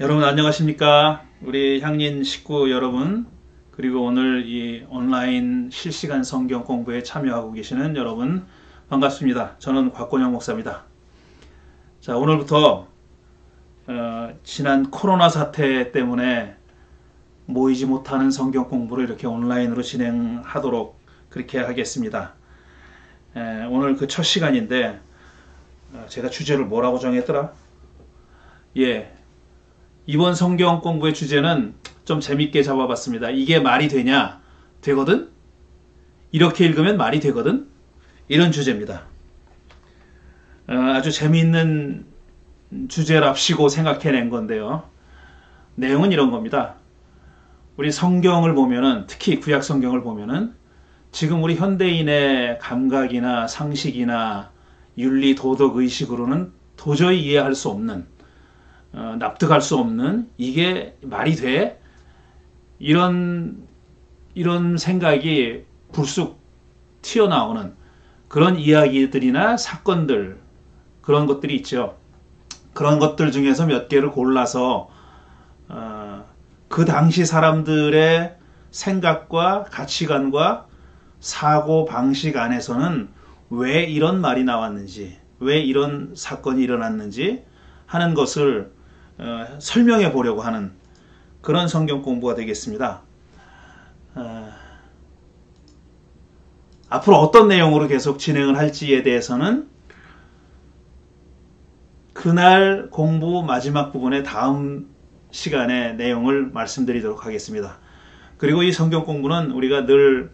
여러분 안녕하십니까? 우리 향린 식구 여러분, 그리고 오늘 이 온라인 실시간 성경 공부에 참여하고 계시는 여러분 반갑습니다. 저는 곽건영 목사입니다. 자, 오늘부터 지난 코로나 사태 때문에 모이지 못하는 성경 공부를 이렇게 온라인으로 진행하도록 그렇게 하겠습니다. 오늘 그 첫 시간인데 제가 주제를 뭐라고 정했더라? 이번 성경 공부의 주제는 좀 재밌게 잡아봤습니다. 이게 말이 되냐? 되거든? 이렇게 읽으면 말이 되거든? 이런 주제입니다. 아주 재미있는 주제랍시고 생각해낸 건데요. 내용은 이런 겁니다. 우리 성경을 보면은, 특히 구약 성경을 보면은 지금 우리 현대인의 감각이나 상식이나 윤리, 도덕, 의식으로는 도저히 이해할 수 없는, 납득할 수 없는, 이게 말이 돼? 이런 생각이 불쑥 튀어나오는 그런 이야기들이나 사건들, 그런 것들이 있죠. 그런 것들 중에서 몇 개를 골라서 그 당시 사람들의 생각과 가치관과 사고 방식 안에서는 왜 이런 말이 나왔는지, 왜 이런 사건이 일어났는지 하는 것을 설명해 보려고 하는 그런 성경 공부가 되겠습니다. 앞으로 어떤 내용으로 계속 진행을 할지에 대해서는 그날 공부 마지막 부분의 다음 시간에 내용을 말씀드리도록 하겠습니다. 그리고 이 성경 공부는 우리가 늘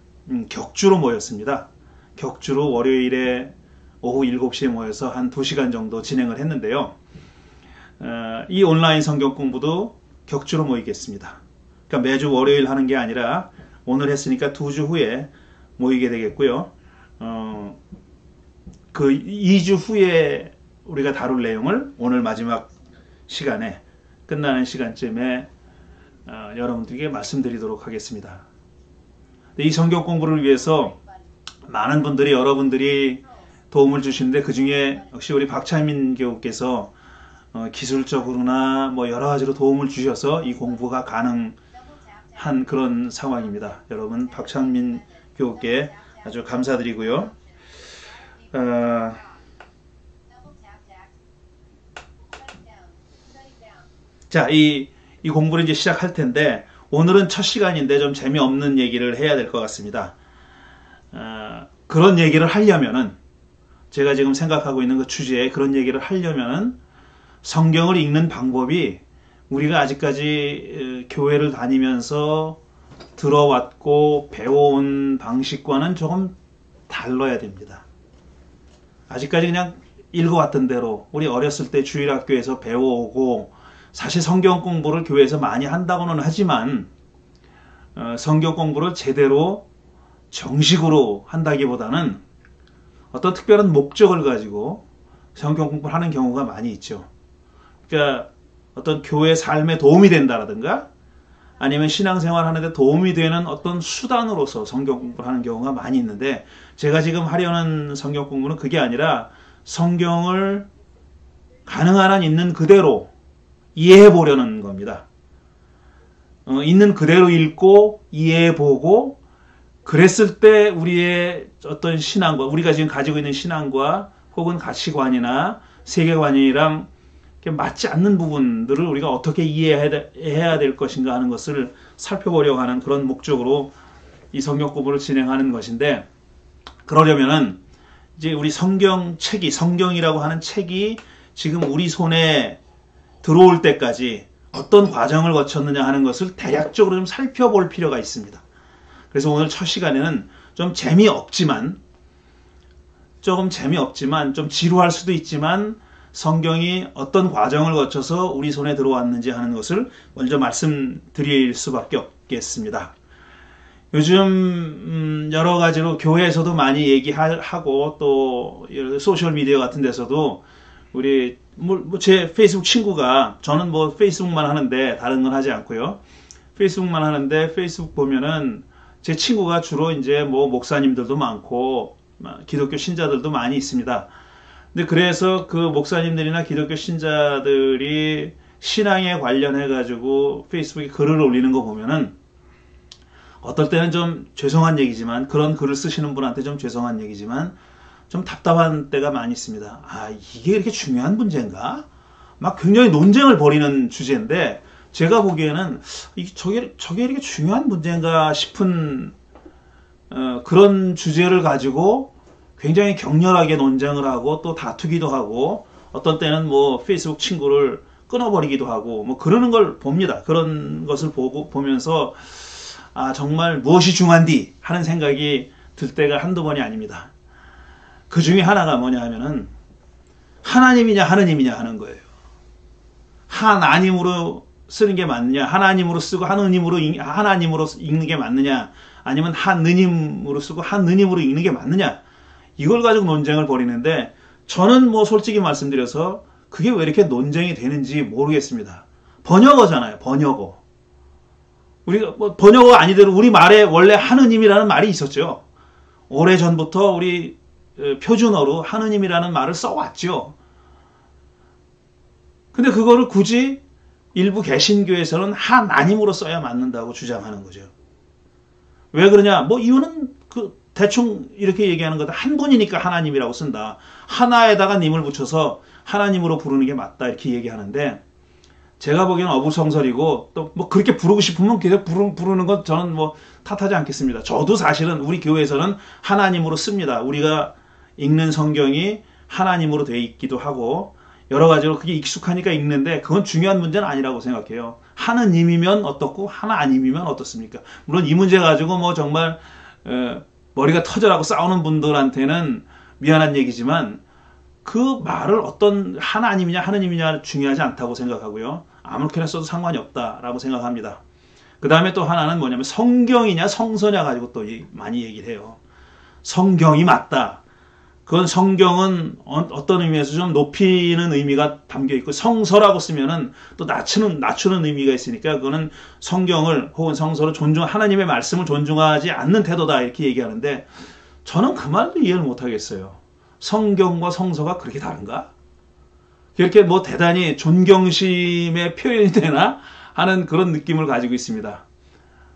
격주로 모였습니다. 격주로 월요일에 오후 7시에 모여서 한 2시간 정도 진행을 했는데요. 이 온라인 성경 공부도 격주로 모이겠습니다. 그러니까 매주 월요일 하는 게 아니라 오늘 했으니까 2주 후에 모이게 되겠고요. 그 2주 후에 우리가 다룰 내용을 오늘 마지막 시간에, 끝나는 시간쯤에 여러분들에게 말씀드리도록 하겠습니다. 이 성경 공부를 위해서 많은 분들이, 여러분들이 도움을 주시는데, 그 중에 역시 우리 박찬민 교우께서 기술적으로나 뭐 여러 가지로 도움을 주셔서 이 공부가 가능한 그런 상황입니다. 여러분, 박찬민 교우께 아주 감사드리고요. 자, 이 공부를 이제 시작할 텐데, 오늘은 첫 시간인데 좀 재미없는 얘기를 해야 될 것 같습니다. 그런 얘기를 하려면은, 제가 지금 생각하고 있는 그 주제에 그런 얘기를 하려면은 성경을 읽는 방법이 우리가 아직까지 교회를 다니면서 들어왔고 배워온 방식과는 조금 달라야 됩니다. 아직까지 그냥 읽어왔던 대로 우리 어렸을 때 주일학교에서 배워오고, 사실 성경 공부를 교회에서 많이 한다고는 하지만 성경 공부를 제대로 정식으로 한다기보다는 어떤 특별한 목적을 가지고 성경 공부를 하는 경우가 많이 있죠. 그러니까 어떤 교회 삶에 도움이 된다라든가 아니면 신앙생활 하는데 도움이 되는 어떤 수단으로서 성경 공부를 하는 경우가 많이 있는데, 제가 지금 하려는 성경 공부는 그게 아니라 성경을 가능한 한 있는 그대로 이해해 보려는 겁니다. 있는 그대로 읽고 이해해 보고, 그랬을 때 우리의 어떤 신앙과, 우리가 지금 가지고 있는 신앙과 혹은 가치관이나 세계관이랑 맞지 않는 부분들을 우리가 어떻게 이해해야 될 것인가 하는 것을 살펴보려고 하는 그런 목적으로 이 성경 공부를 진행하는 것인데, 그러려면은 이제 우리 성경이라고 하는 책이 지금 우리 손에 들어올 때까지 어떤 과정을 거쳤느냐 하는 것을 대략적으로 좀 살펴볼 필요가 있습니다. 그래서 오늘 첫 시간에는 좀 재미없지만, 좀 지루할 수도 있지만 성경이 어떤 과정을 거쳐서 우리 손에 들어왔는지 하는 것을 먼저 말씀드릴 수밖에 없겠습니다. 요즘 여러 가지로 교회에서도 많이 얘기하고, 또 소셜미디어 같은 데서도 우리 제 페이스북 친구가, 저는 뭐 페이스북만 하는데 다른 건 하지 않고요. 페이스북만 하는데 페이스북 보면은 제 친구가 주로 이제 뭐 목사님들도 많고 기독교 신자들도 많이 있습니다. 근데 그래서 그 목사님들이나 기독교 신자들이 신앙에 관련해 가지고 페이스북에 글을 올리는 거 보면은 어떨 때는 좀 죄송한 얘기지만, 그런 글을 쓰시는 분한테 좀 죄송한 얘기지만 좀 답답한 때가 많이 있습니다. 아, 이게 이렇게 중요한 문제인가? 막 굉장히 논쟁을 벌이는 주제인데, 제가 보기에는 저게 이렇게 중요한 문제인가 싶은 그런 주제를 가지고 굉장히 격렬하게 논쟁을 하고 또 다투기도 하고, 어떤 때는 뭐 페이스북 친구를 끊어버리기도 하고 뭐 그러는 걸 봅니다. 그런 것을 보면서 아, 정말 무엇이 중요한디 하는 생각이 들 때가 한두 번이 아닙니다. 그 중에 하나가 뭐냐 하면은 하나님이냐 하느님이냐 하는 거예요. 하나님으로 쓰는 게 맞느냐, 하나님으로 쓰고 하느님으로 하나님으로 읽는 게 맞느냐, 아니면 하느님으로 쓰고 하느님으로 읽는 게 맞느냐, 이걸 가지고 논쟁을 벌이는데, 저는 뭐 솔직히 말씀드려서 그게 왜 이렇게 논쟁이 되는지 모르겠습니다. 번역어잖아요, 번역어. 우리가 뭐 번역어 아니대로 우리 말에 원래 하느님이라는 말이 있었죠. 오래전부터 우리 표준어로 하느님이라는 말을 써왔죠. 근데 그거를 굳이 일부 개신교에서는 하나님으로 써야 맞는다고 주장하는 거죠. 왜 그러냐? 뭐 이유는 대충 이렇게 얘기하는 거다. 한 분이니까 하나님이라고 쓴다. 하나에다가 님을 붙여서 하나님으로 부르는 게 맞다, 이렇게 얘기하는데, 제가 보기에는 어불성설이고, 또 뭐 그렇게 부르고 싶으면 계속 부르는 건 저는 뭐 탓하지 않겠습니다. 저도 사실은 우리 교회에서는 하나님으로 씁니다. 우리가 읽는 성경이 하나님으로 되어 있기도 하고 여러 가지로 그게 익숙하니까 읽는데, 그건 중요한 문제는 아니라고 생각해요. 하느님이면 어떻고 하나님이면 어떻습니까? 물론 이 문제 가지고 뭐 정말 머리가 터져라고 싸우는 분들한테는 미안한 얘기지만, 그 말을 어떤 하나님이냐 하느님이냐 중요하지 않다고 생각하고요. 아무렇게나 써도 상관이 없다라고 생각합니다. 그 다음에 또 하나는 뭐냐면 성경이냐 성서냐 가지고 또 많이 얘기를 해요. 성경이 맞다. 그건 성경은 어떤 의미에서 좀 높이는 의미가 담겨 있고, 성서라고 쓰면은 또 낮추는 의미가 있으니까, 그거는 성경을 혹은 성서를 하나님의 말씀을 존중하지 않는 태도다, 이렇게 얘기하는데, 저는 그 말도 이해를 못 하겠어요. 성경과 성서가 그렇게 다른가? 그렇게 뭐 대단히 존경심의 표현이 되나 하는 그런 느낌을 가지고 있습니다.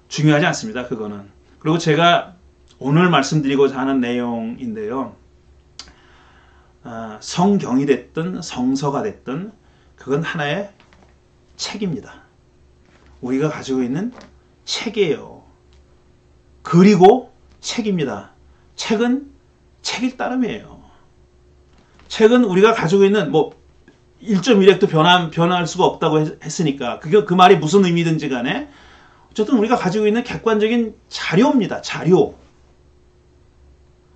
중요하지 않습니다, 그거는. 그리고 제가 오늘 말씀드리고자 하는 내용인데요. 성경이 됐든 성서가 됐든 그건 하나의 책입니다. 우리가 가지고 있는 책이에요. 그리고 책입니다. 책은 책일 따름이에요. 책은 우리가 가지고 있는 뭐 1.1핵도 변할 수가 없다고 했으니까, 그 말이 무슨 의미든지 간에 어쨌든 우리가 가지고 있는 객관적인 자료입니다. 자료.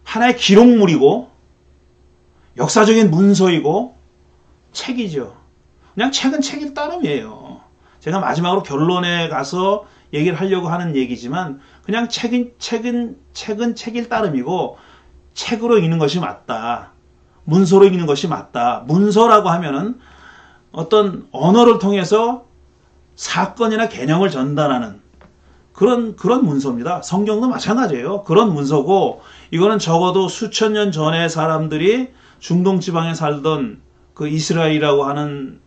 하나의 기록물이고 역사적인 문서이고 책이죠. 그냥 책은 책일 따름이에요. 제가 마지막으로 결론에 가서 얘기를 하려고 하는 얘기지만, 그냥 책은 책일 따름이고 책으로 읽는 것이 맞다. 문서로 읽는 것이 맞다. 문서라고 하면은 어떤 언어를 통해서 사건이나 개념을 전달하는 그런 문서입니다. 성경도 마찬가지예요. 그런 문서고, 이거는 적어도 수천 년 전에 사람들이 중동 지방에 살던 그 이스라엘이라고 하는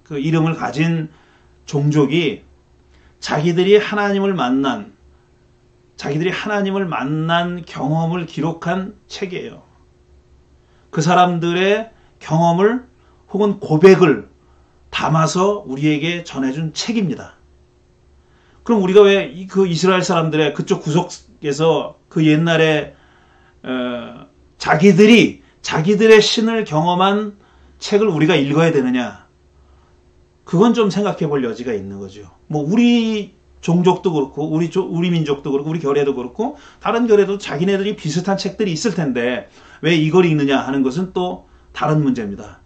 그 이름을 가진 종족이 자기들이 하나님을 만난 경험을 기록한 책이에요. 그 사람들의 경험을 혹은 고백을 담아서 우리에게 전해준 책입니다. 그럼 우리가 왜 그 이스라엘 사람들의 그쪽 구석에서 그 옛날에 자기들의 신을 경험한 책을 우리가 읽어야 되느냐? 그건 좀 생각해 볼 여지가 있는 거죠. 뭐 우리 종족도 그렇고 우리 민족도 그렇고 우리 결례도 그렇고 다른 결례도 자기네들이 비슷한 책들이 있을 텐데 왜 이걸 읽느냐 하는 것은 또 다른 문제입니다.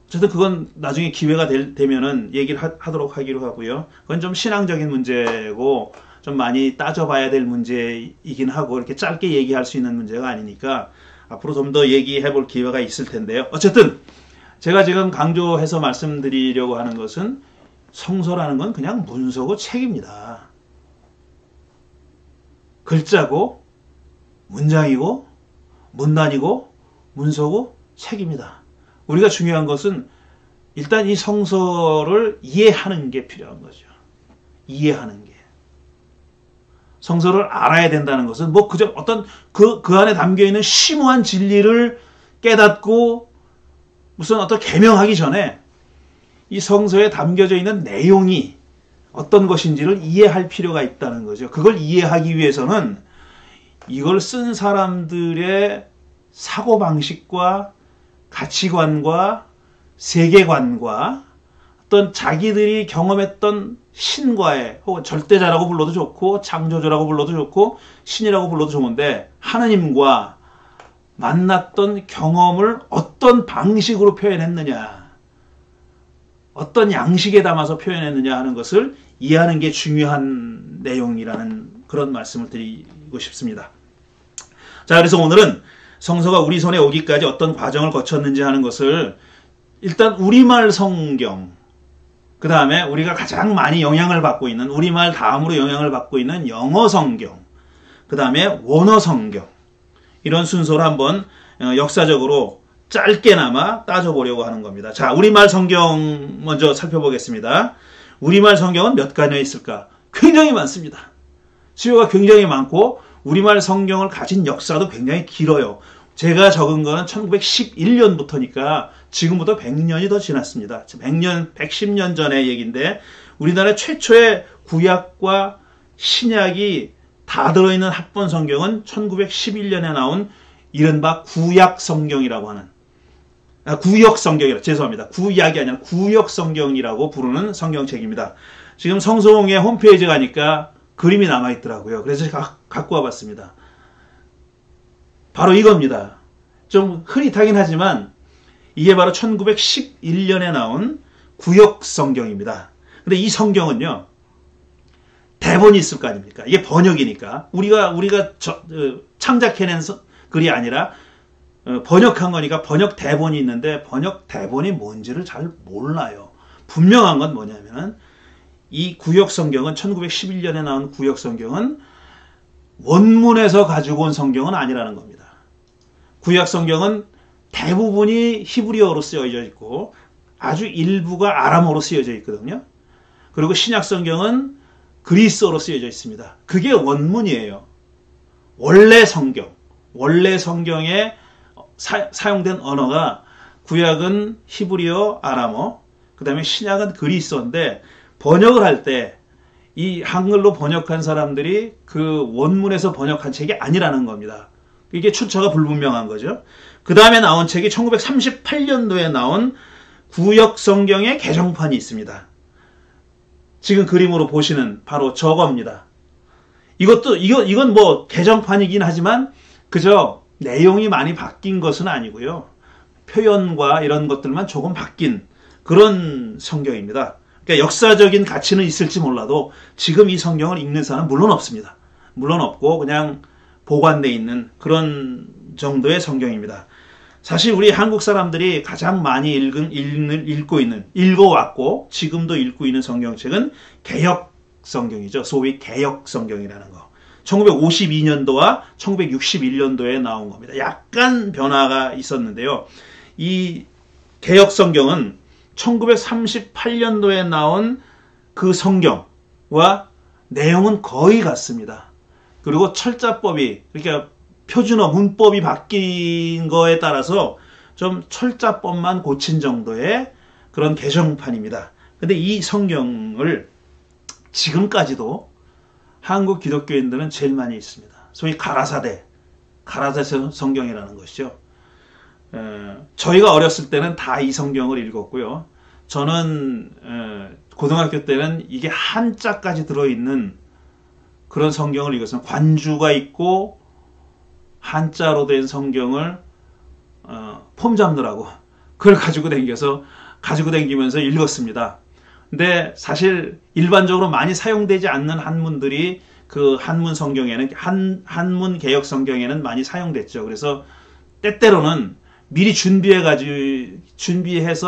어쨌든 그건 나중에 기회가 되면은 얘기를 하도록 하기로 하고요. 그건 좀 신앙적인 문제고 좀 많이 따져봐야 될 문제이긴 하고, 이렇게 짧게 얘기할 수 있는 문제가 아니니까 앞으로 좀 더 얘기해 볼 기회가 있을 텐데요. 어쨌든 제가 지금 강조해서 말씀드리려고 하는 것은, 성서라는 건 그냥 문서고 책입니다. 글자고 문장이고 문단이고 문서고 책입니다. 우리가 중요한 것은 일단 이 성서를 이해하는 게 필요한 거죠. 이해하는 게. 성서를 알아야 된다는 것은 뭐 그저 어떤 그 안에 담겨 있는 심오한 진리를 깨닫고 무슨 어떤 계명하기 전에 이 성서에 담겨져 있는 내용이 어떤 것인지를 이해할 필요가 있다는 거죠. 그걸 이해하기 위해서는 이걸 쓴 사람들의 사고방식과 가치관과 세계관과 어떤 자기들이 경험했던 신과의 혹은 절대자라고 불러도 좋고 창조주라고 불러도 좋고 신이라고 불러도 좋은데 하느님과 만났던 경험을 어떤 방식으로 표현했느냐, 어떤 양식에 담아서 표현했느냐 하는 것을 이해하는 게 중요한 내용이라는 그런 말씀을 드리고 싶습니다. 자, 그래서 오늘은 성서가 우리 손에 오기까지 어떤 과정을 거쳤는지 하는 것을 일단 우리말 성경, 그 다음에 우리가 가장 많이 영향을 받고 있는 우리말 다음으로 영향을 받고 있는 영어 성경, 그 다음에 원어 성경, 이런 순서로 한번 역사적으로 짧게나마 따져보려고 하는 겁니다. 자, 우리말 성경 먼저 살펴보겠습니다. 우리말 성경은 몇 가지나 있을까? 굉장히 많습니다. 수요가 굉장히 많고 우리말 성경을 가진 역사도 굉장히 길어요. 제가 적은 거는 1911년부터니까 지금부터 100년이 더 지났습니다. 100년, 110년 전의 얘기인데 우리나라 최초의 구약과 신약이 다 들어있는 합본 성경은 1911년에 나온 이른바 구약 성경이라고 하는, 구역 성경이라, 죄송합니다. 구약이 아니라 구역 성경이라고 부르는 성경책입니다. 지금 성서공회 홈페이지 가니까 그림이 남아있더라고요. 그래서 제가 갖고 와봤습니다. 바로 이겁니다. 좀 흐릿하긴 하지만 이게 바로 1911년에 나온 구역 성경입니다. 근데 이 성경은요, 대본이 있을 거 아닙니까? 이게 번역이니까. 우리가 창작해낸 글이 아니라 번역한 거니까 번역 대본이 있는데 번역 대본이 뭔지를 잘 몰라요. 분명한 건 뭐냐면은 이 구역 성경은 1911년에 나온 구역 성경은 원문에서 가지고 온 성경은 아니라는 겁니다. 구약 성경은 대부분이 히브리어로 쓰여져 있고 아주 일부가 아람어로 쓰여져 있거든요. 그리고 신약 성경은 그리스어로 쓰여져 있습니다. 그게 원문이에요. 원래 성경, 원래 성경에 사용된 언어가 구약은 히브리어, 아람어, 그 다음에 신약은 그리스어인데 번역을 할 때 이 한글로 번역한 사람들이 그 원문에서 번역한 책이 아니라는 겁니다. 이게 출처가 불분명한 거죠. 그 다음에 나온 책이 1938년도에 나온 구역 성경의 개정판이 있습니다. 지금 그림으로 보시는 바로 저겁니다. 이건 뭐 개정판이긴 하지만 그저 내용이 많이 바뀐 것은 아니고요. 표현과 이런 것들만 조금 바뀐 그런 성경입니다. 그러니까 역사적인 가치는 있을지 몰라도 지금 이 성경을 읽는 사람은 물론 없습니다. 물론 없고 그냥 보관되어 있는 그런 정도의 성경입니다. 사실 우리 한국 사람들이 가장 많이 읽어왔고 지금도 읽고 있는 성경책은 개역 성경이죠. 소위 개역 성경이라는 거. 1952년도와 1961년도에 나온 겁니다. 약간 변화가 있었는데요. 이 개역 성경은 1938년도에 나온 그 성경과 내용은 거의 같습니다. 그리고 철자법이, 그러니까 표준어 문법이 바뀐 거에 따라서 좀 철자법만 고친 정도의 그런 개정판입니다. 근데 이 성경을 지금까지도 한국 기독교인들은 제일 많이 있습니다. 소위 가라사대 성경이라는 것이죠. 저희가 어렸을 때는 다 이 성경을 읽었고요. 저는 고등학교 때는 이게 한자까지 들어있는 그런 성경을 읽었습니다. 관주가 있고 한자로 된 성경을 폼 잡느라고 그걸 가지고 다니면서 읽었습니다. 근데 사실 일반적으로 많이 사용되지 않는 한문들이 그 한문 성경에는 한문 개역 성경에는 많이 사용됐죠. 그래서 때때로는 미리 준비해서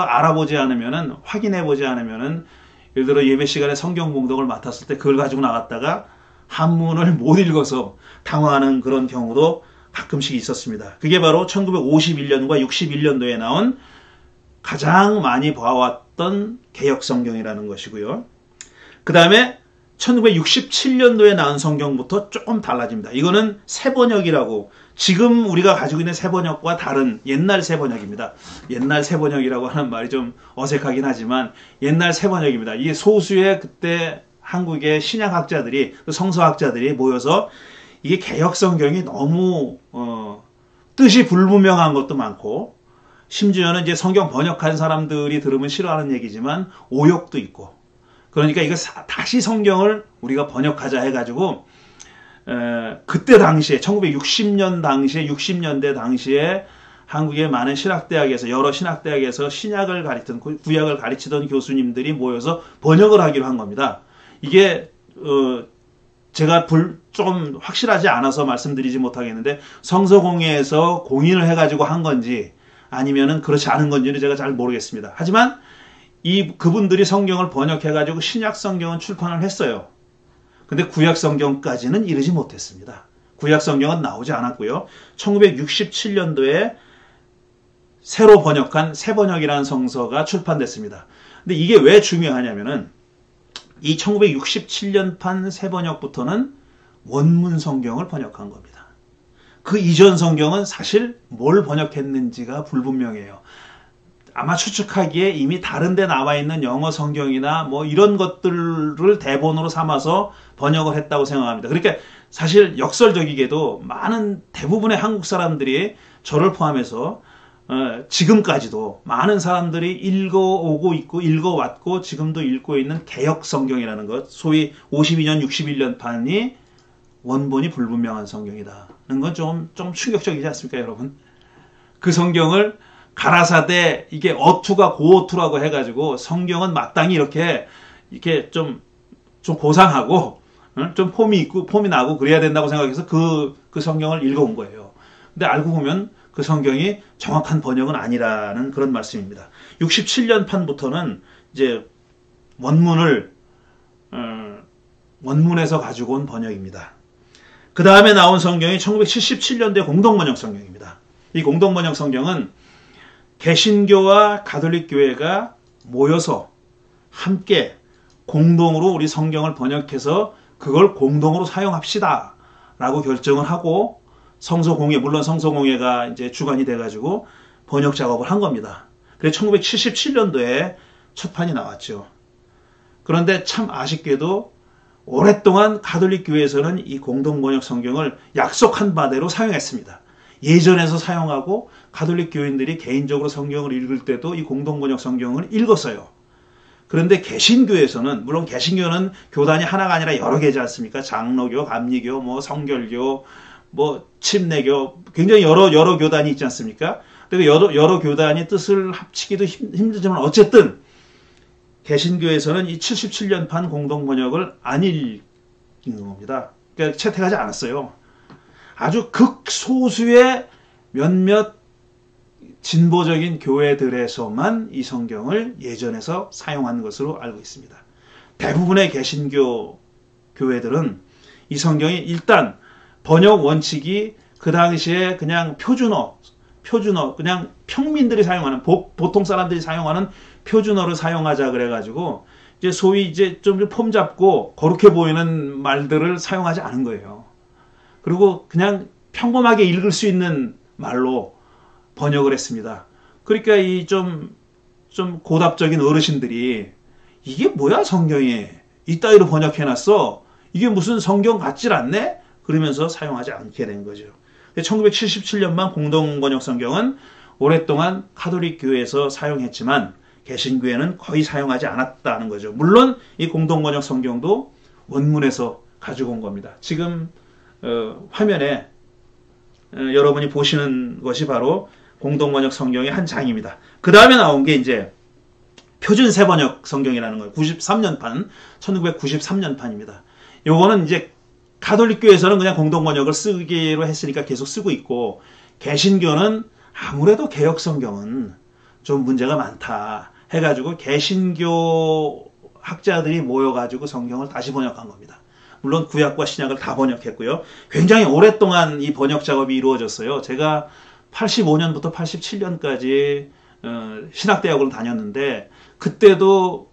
알아보지 않으면은 확인해보지 않으면은 예를 들어 예배 시간에 성경 봉독을 맡았을 때 그걸 가지고 나갔다가 한문을 못 읽어서 당황하는 그런 경우도 가끔씩 있었습니다. 그게 바로 1951년과 61년도에 나온 가장 많이 봐왔던 개역 성경이라는 것이고요. 그 다음에 1967년도에 나온 성경부터 조금 달라집니다. 이거는 새번역이라고, 지금 우리가 가지고 있는 새번역과 다른 옛날 새번역입니다. 옛날 새번역이라고 하는 말이 좀 어색하긴 하지만 옛날 새번역입니다. 이게 소수의 그때 한국의 신약학자들이, 성서학자들이 모여서 이게 개역 성경이 너무 뜻이 불분명한 것도 많고, 심지어는 이제 성경 번역한 사람들이 들으면 싫어하는 얘기지만 오역도 있고, 그러니까 이거 다시 성경을 우리가 번역하자 해가지고 그때 당시에 1960년 당시에 60년대 당시에 한국의 많은 신학대학에서, 여러 신학대학에서 신약을 가르치던, 구약을 가르치던 교수님들이 모여서 번역을 하기로 한 겁니다. 이게 제가 좀 확실하지 않아서 말씀드리지 못하겠는데, 성서공회에서 공인을 해가지고 한 건지 아니면은 그렇지 않은 건지는 제가 잘 모르겠습니다. 하지만 그분들이 성경을 번역해가지고 신약 성경은 출판을 했어요. 근데 구약 성경까지는 이르지 못했습니다. 구약 성경은 나오지 않았고요. 1967년도에 새로 번역한 새번역이라는 성서가 출판됐습니다. 근데 이게 왜 중요하냐면은 이 1967년판 새번역부터는 원문 성경을 번역한 겁니다. 그 이전 성경은 사실 뭘 번역했는지가 불분명해요. 아마 추측하기에 이미 다른 데 나와 있는 영어 성경이나 뭐 이런 것들을 대본으로 삼아서 번역을 했다고 생각합니다. 그러니까 사실 역설적이게도 많은 대부분의 한국 사람들이 저를 포함해서 지금까지도 많은 사람들이 읽어오고 있고 읽어왔고 지금도 읽고 있는 개역 성경이라는 것, 소위 52년 61년판이 원본이 불분명한 성경이다는 건 좀 충격적이지 않습니까, 여러분? 그 성경을 가라사대 이게 어투가 고어투라고 해가지고 성경은 마땅히 이렇게 좀 고상하고 좀 폼이 있고 폼이 나고 그래야 된다고 생각해서 그 성경을 읽어온 거예요. 근데 알고 보면 그 성경이 정확한 번역은 아니라는 그런 말씀입니다. 67년판부터는 이제 원문에서 가지고 온 번역입니다. 그 다음에 나온 성경이 1977년도에 공동번역 성경입니다. 이 공동번역 성경은 개신교와 가톨릭교회가 모여서 함께 공동으로 우리 성경을 번역해서 그걸 공동으로 사용합시다 라고 결정을 하고 성서공회, 물론 성서공회가 이제 주관이 돼가지고 번역 작업을 한 겁니다. 그래서 1977년도에 첫 판이 나왔죠. 그런데 참 아쉽게도 오랫동안 가톨릭교회에서는 이 공동번역 성경을 약속한 바대로 사용했습니다. 예전에서 사용하고 가톨릭 교인들이 개인적으로 성경을 읽을 때도 이 공동번역 성경을 읽었어요. 그런데 개신교에서는, 물론 개신교는 교단이 하나가 아니라 여러 개지 않습니까? 장로교, 감리교, 뭐 성결교, 뭐 침례교, 굉장히 여러 교단이 있지 않습니까? 근데 여러 교단이 뜻을 합치기도 힘들지만 어쨌든 개신교에서는 이 77년판 공동번역을 안 읽는 겁니다. 그러니까 채택하지 않았어요. 아주 극소수의 몇몇 진보적인 교회들에서만 이 성경을 예전에서 사용한 것으로 알고 있습니다. 대부분의 개신교 교회들은 이 성경이 일단 번역 원칙이 그 당시에 그냥 표준어, 그냥 평민들이 사용하는, 보통 사람들이 사용하는 표준어를 사용하자 그래가지고 이제 소위 이제 좀 폼 잡고 거룩해 보이는 말들을 사용하지 않은 거예요. 그리고 그냥 평범하게 읽을 수 있는 말로 번역을 했습니다. 그러니까 이 좀 고답적인 어르신들이 이게 뭐야 성경이 이따위로 번역해놨어? 이게 무슨 성경 같질 않네? 그러면서 사용하지 않게 된 거죠. 1977년만 공동번역 성경은 오랫동안 가톨릭 교회에서 사용했지만 개신교회는 거의 사용하지 않았다는 거죠. 물론 이 공동번역 성경도 원문에서 가지고 온 겁니다. 지금 화면에 여러분이 보시는 것이 바로 공동번역 성경의 한 장입니다. 그 다음에 나온 게 이제 표준 새번역 성경이라는 거예요. 93년판, 1993년판입니다. 요거는 이제 가톨릭교에서는 그냥 공동번역을 쓰기로 했으니까 계속 쓰고 있고, 개신교는 아무래도 개역 성경은 좀 문제가 많다 해가지고 개신교 학자들이 모여가지고 성경을 다시 번역한 겁니다. 물론 구약과 신약을 다 번역했고요. 굉장히 오랫동안 이 번역 작업이 이루어졌어요. 제가 85년부터 87년까지 신학대학원을 다녔는데 그때도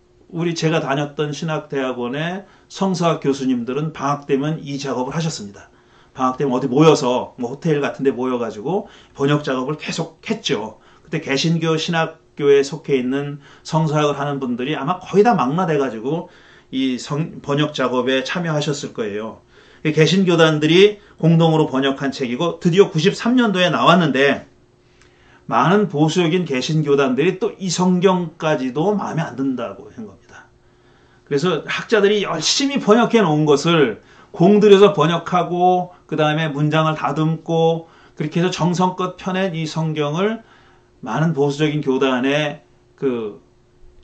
제가 다녔던 신학대학원의 성서학 교수님들은 방학 되면 이 작업을 하셨습니다. 방학 되면 어디 모여서 뭐 호텔 같은 데 모여가지고 번역 작업을 계속 했죠. 그때 개신교 신학교에 속해 있는 성서학을 하는 분들이 아마 거의 다 망라돼가지고 이 번역 작업에 참여하셨을 거예요. 개신교단들이 공동으로 번역한 책이고 드디어 93년도에 나왔는데 많은 보수적인 개신교단들이 또 이 성경까지도 마음에 안 든다고 한 겁니다. 그래서 학자들이 열심히 번역해 놓은 것을 공들여서 번역하고 그 다음에 문장을 다듬고 그렇게 해서 정성껏 펴낸 이 성경을 많은 보수적인 교단의 그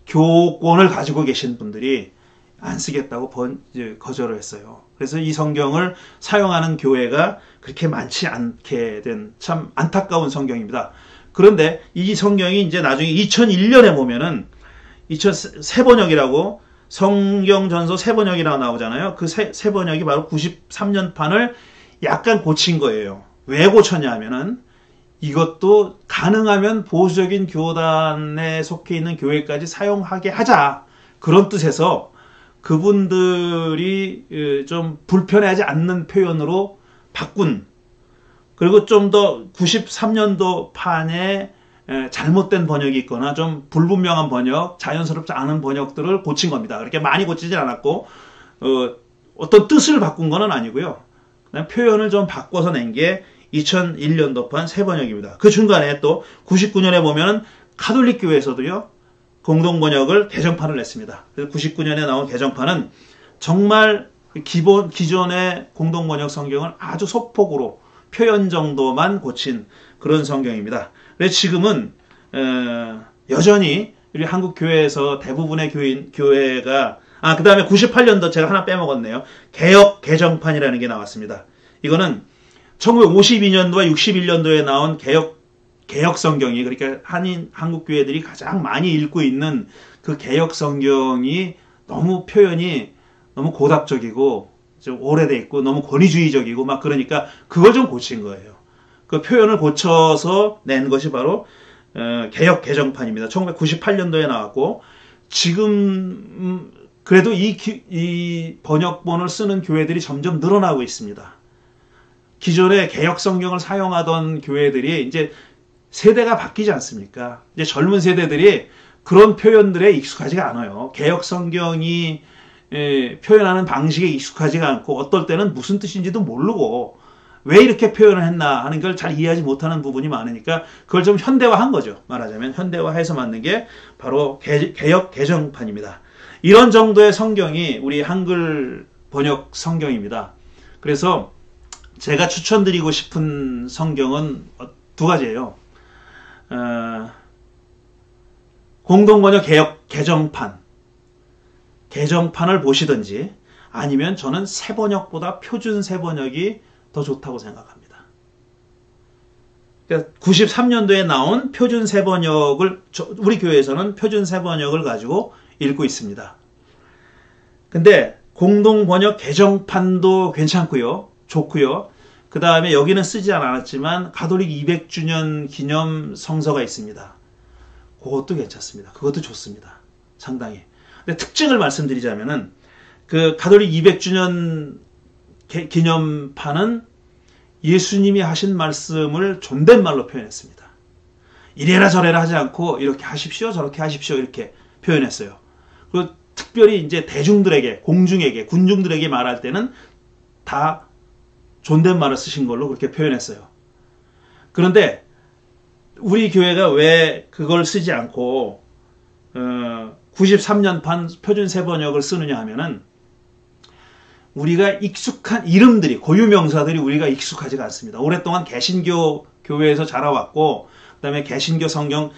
교권을 가지고 계신 분들이 안 쓰겠다고 거절을 했어요. 그래서 이 성경을 사용하는 교회가 그렇게 많지 않게 된 참 안타까운 성경입니다. 그런데 이 성경이 이제 나중에 2001년에 보면은 새번역이라고 성경전서 새번역이라고 나오잖아요. 그 새번역이 바로 93년판을 약간 고친 거예요. 왜 고쳤냐 하면은 이것도 가능하면 보수적인 교단에 속해 있는 교회까지 사용하게 하자. 그런 뜻에서 그분들이 좀 불편해하지 않는 표현으로 바꾼, 그리고 좀 더 93년도 판에 잘못된 번역이 있거나 좀 불분명한 번역, 자연스럽지 않은 번역들을 고친 겁니다. 그렇게 많이 고치진 않았고 어떤 뜻을 바꾼 건 아니고요. 그냥 표현을 좀 바꿔서 낸 게 2001년도판 새번역입니다. 그 중간에 또 99년에 보면 가톨릭 교회에서도요. 공동번역을 개정판을 냈습니다. 그래서 99년에 나온 개정판은 정말 기존의 공동번역 성경을 아주 소폭으로 표현 정도만 고친 그런 성경입니다. 그래서 지금은 여전히 우리 한국 교회에서 대부분의 교회가 그 다음에 98년도 제가 하나 빼먹었네요. 개역 개정판이라는 게 나왔습니다. 이거는 1952년도와 61년도에 나온 개역 성경이, 그러니까 한국 교회들이 가장 많이 읽고 있는 그 개역 성경이 너무 표현이 너무 고답적이고 좀 오래돼 있고 너무 권위주의적이고 막 그러니까 그걸 좀 고친 거예요. 그 표현을 고쳐서 낸 것이 바로 개역 개정판입니다. 1998년도에 나왔고 지금 그래도 이 번역본을 쓰는 교회들이 점점 늘어나고 있습니다. 기존에 개역 성경을 사용하던 교회들이 이제 세대가 바뀌지 않습니까? 이제 젊은 세대들이 그런 표현들에 익숙하지가 않아요. 개역 성경이 표현하는 방식에 익숙하지가 않고 어떨 때는 무슨 뜻인지도 모르고 왜 이렇게 표현을 했나 하는 걸 잘 이해하지 못하는 부분이 많으니까 그걸 좀 현대화한 거죠. 말하자면 현대화해서 만든 게 바로 개역 개정판입니다. 이런 정도의 성경이 우리 한글 번역 성경입니다. 그래서 제가 추천드리고 싶은 성경은 두 가지예요. 공동번역 개역 개정판을 보시든지 아니면 저는 새번역보다 표준 새번역이 더 좋다고 생각합니다. 그러니까 93년도에 나온 표준 새번역을 우리 교회에서는 표준 새번역을 가지고 읽고 있습니다. 근데 공동번역 개정판도 괜찮고요. 좋고요. 그 다음에 여기는 쓰지 않았지만 가톨릭 200주년 기념 성서가 있습니다. 그것도 괜찮습니다. 그것도 좋습니다. 상당히. 근데 특징을 말씀드리자면은 그 가톨릭 200주년 기념판은 예수님이 하신 말씀을 존댓말로 표현했습니다. 이래라 저래라 하지 않고 이렇게 하십시오 저렇게 하십시오 이렇게 표현했어요. 그리고 특별히 이제 대중들에게 공중에게 군중들에게 말할 때는 다 존댓말을 쓰신 걸로 그렇게 표현했어요. 그런데 우리 교회가 왜 그걸 쓰지 않고 93년판 표준 새번역을 쓰느냐 하면은 우리가 익숙한 이름들이 고유명사들이 우리가 익숙하지가 않습니다. 오랫동안 개신교 교회에서 자라왔고 그다음에 개신교 성경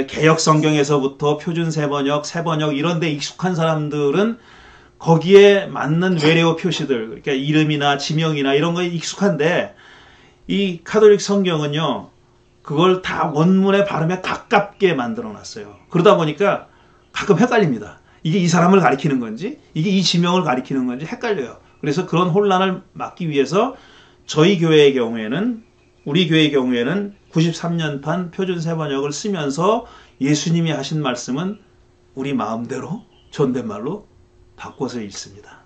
개역 성경에서부터 표준 새번역, 새번역 이런 데 익숙한 사람들은 거기에 맞는 외래어 표시들, 그러니까 이름이나 지명이나 이런 거에 익숙한데 이 카톨릭 성경은요. 그걸 다 원문의 발음에 가깝게 만들어 놨어요. 그러다 보니까 가끔 헷갈립니다. 이게 이 사람을 가리키는 건지 이게 이 지명을 가리키는 건지 헷갈려요. 그래서 그런 혼란을 막기 위해서 저희 교회의 경우에는 우리 교회의 경우에는 93년판 표준 세번역을 쓰면서 예수님이 하신 말씀은 우리 마음대로 존댓말로 바꿔서 읽습니다.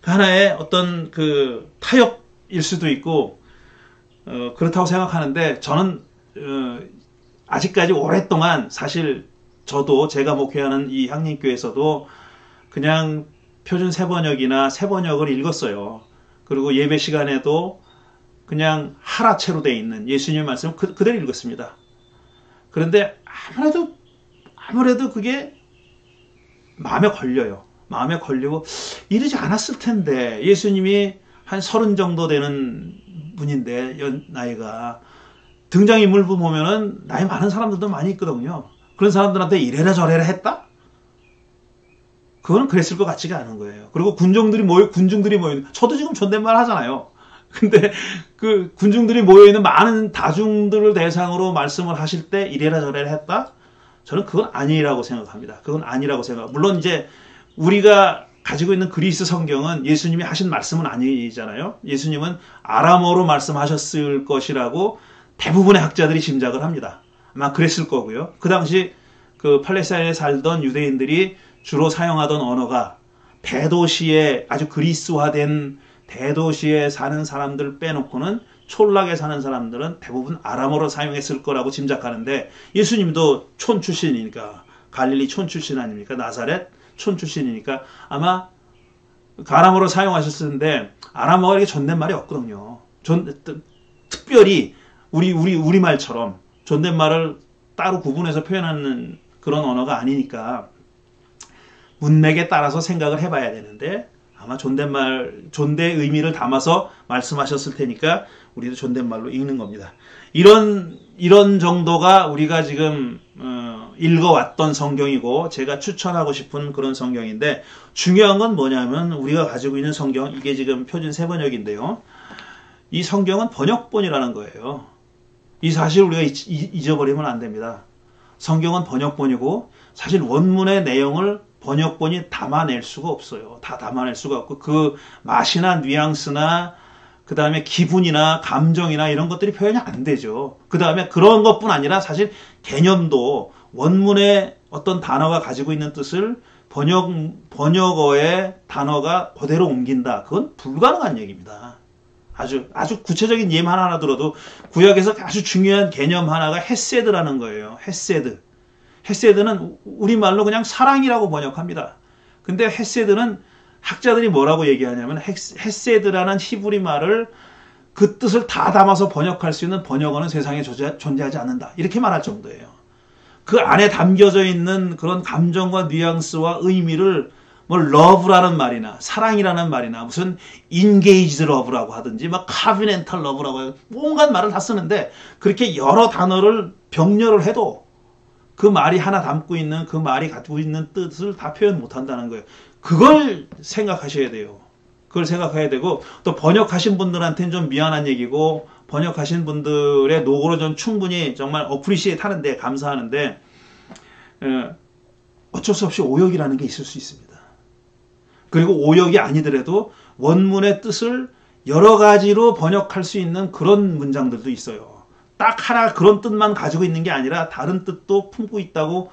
하나의 어떤 그 타협일 수도 있고 그렇다고 생각하는데 저는 아직까지 오랫동안 사실 저도 제가 목회하는 이 향림교회에서도 그냥 표준 세번역이나 세번역을 읽었어요. 그리고 예배 시간에도 그냥 하라체로 되어 있는 예수님의 말씀을 그대로 읽었습니다. 그런데 아무래도 그게 마음에 걸려요. 마음에 걸리고 이러지 않았을 텐데 예수님이 한 30 정도 되는 분인데 나이가 등장인물 보면은 나이 많은 사람들도 많이 있거든요. 그런 사람들한테 이래라 저래라 했다? 그거는 그랬을 것 같지가 않은 거예요. 그리고 군중들이 모여 저도 지금 존댓말 하잖아요. 근데 그 군중들이 모여있는 많은 다중들을 대상으로 말씀을 하실 때 이래라 저래라 했다? 저는 그건 아니라고 생각합니다. 그건 아니라고 생각합니다. 물론 이제 우리가 가지고 있는 그리스 성경은 예수님이 하신 말씀은 아니잖아요. 예수님은 아람어로 말씀하셨을 것이라고 대부분의 학자들이 짐작을 합니다. 아마 그랬을 거고요. 그 당시 그 팔레스타인에 살던 유대인들이 주로 사용하던 언어가 대도시에 아주 그리스화된 대도시에 사는 사람들 빼놓고는 촌락에 사는 사람들은 대부분 아람어로 사용했을 거라고 짐작하는데 예수님도 촌 출신이니까 갈릴리 촌 출신 아닙니까? 나사렛 촌 출신이니까 아마 아람어로 사용하셨는데 아람어가 이렇게 존댓말이 없거든요. 특별히 우리말처럼 존댓말을 따로 구분해서 표현하는 그런 언어가 아니니까 문맥에 따라서 생각을 해봐야 되는데 아마 존대의 의미를 담아서 말씀하셨을 테니까 우리도 존댓말로 읽는 겁니다. 이런 정도가 우리가 지금 읽어왔던 성경이고 제가 추천하고 싶은 그런 성경인데 중요한 건 뭐냐면 우리가 가지고 있는 성경 이게 지금 표준 세번역인데요. 이 성경은 번역본이라는 거예요. 이 사실 우리가 잊어버리면 안 됩니다. 성경은 번역본이고 사실 원문의 내용을 번역본이 담아낼 수가 없어요. 다 담아낼 수가 없고 그 맛이나 뉘앙스나 그 다음에 기분이나 감정이나 이런 것들이 표현이 안 되죠. 그 다음에 그런 것뿐 아니라 사실 개념도 원문의 어떤 단어가 가지고 있는 뜻을 번역어의 단어가 그대로 옮긴다. 그건 불가능한 얘기입니다. 아주 구체적인 예만 하나 들어도 구약에서 아주 중요한 개념 하나가 헤세드라는 거예요. 헤세드. 헤세드는 우리말로 그냥 사랑이라고 번역합니다. 근데 헤세드는 학자들이 뭐라고 얘기하냐면 헤세드라는 히브리 말을 그 뜻을 다 담아서 번역할 수 있는 번역어는 세상에 존재하지 않는다. 이렇게 말할 정도예요. 그 안에 담겨져 있는 그런 감정과 뉘앙스와 의미를 뭐 love라는 말이나 사랑이라는 말이나 무슨 engaged love라고 하든지 막 covenantal love라고 온갖 말을 다 쓰는데 그렇게 여러 단어를 병렬을 해도 그 말이 하나 담고 있는 그 말이 가지고 있는 뜻을 다 표현 못한다는 거예요. 그걸 생각하셔야 돼요. 그걸 생각해야 되고 또 번역하신 분들한테는 좀 미안한 얘기고 번역하신 분들의 노고로 좀 충분히 정말 어프리시에이트 하는데 감사하는데 어쩔 수 없이 오역이라는 게 있을 수 있습니다. 그리고 오역이 아니더라도 원문의 뜻을 여러 가지로 번역할 수 있는 그런 문장들도 있어요. 딱 하나 그런 뜻만 가지고 있는 게 아니라 다른 뜻도 품고 있다고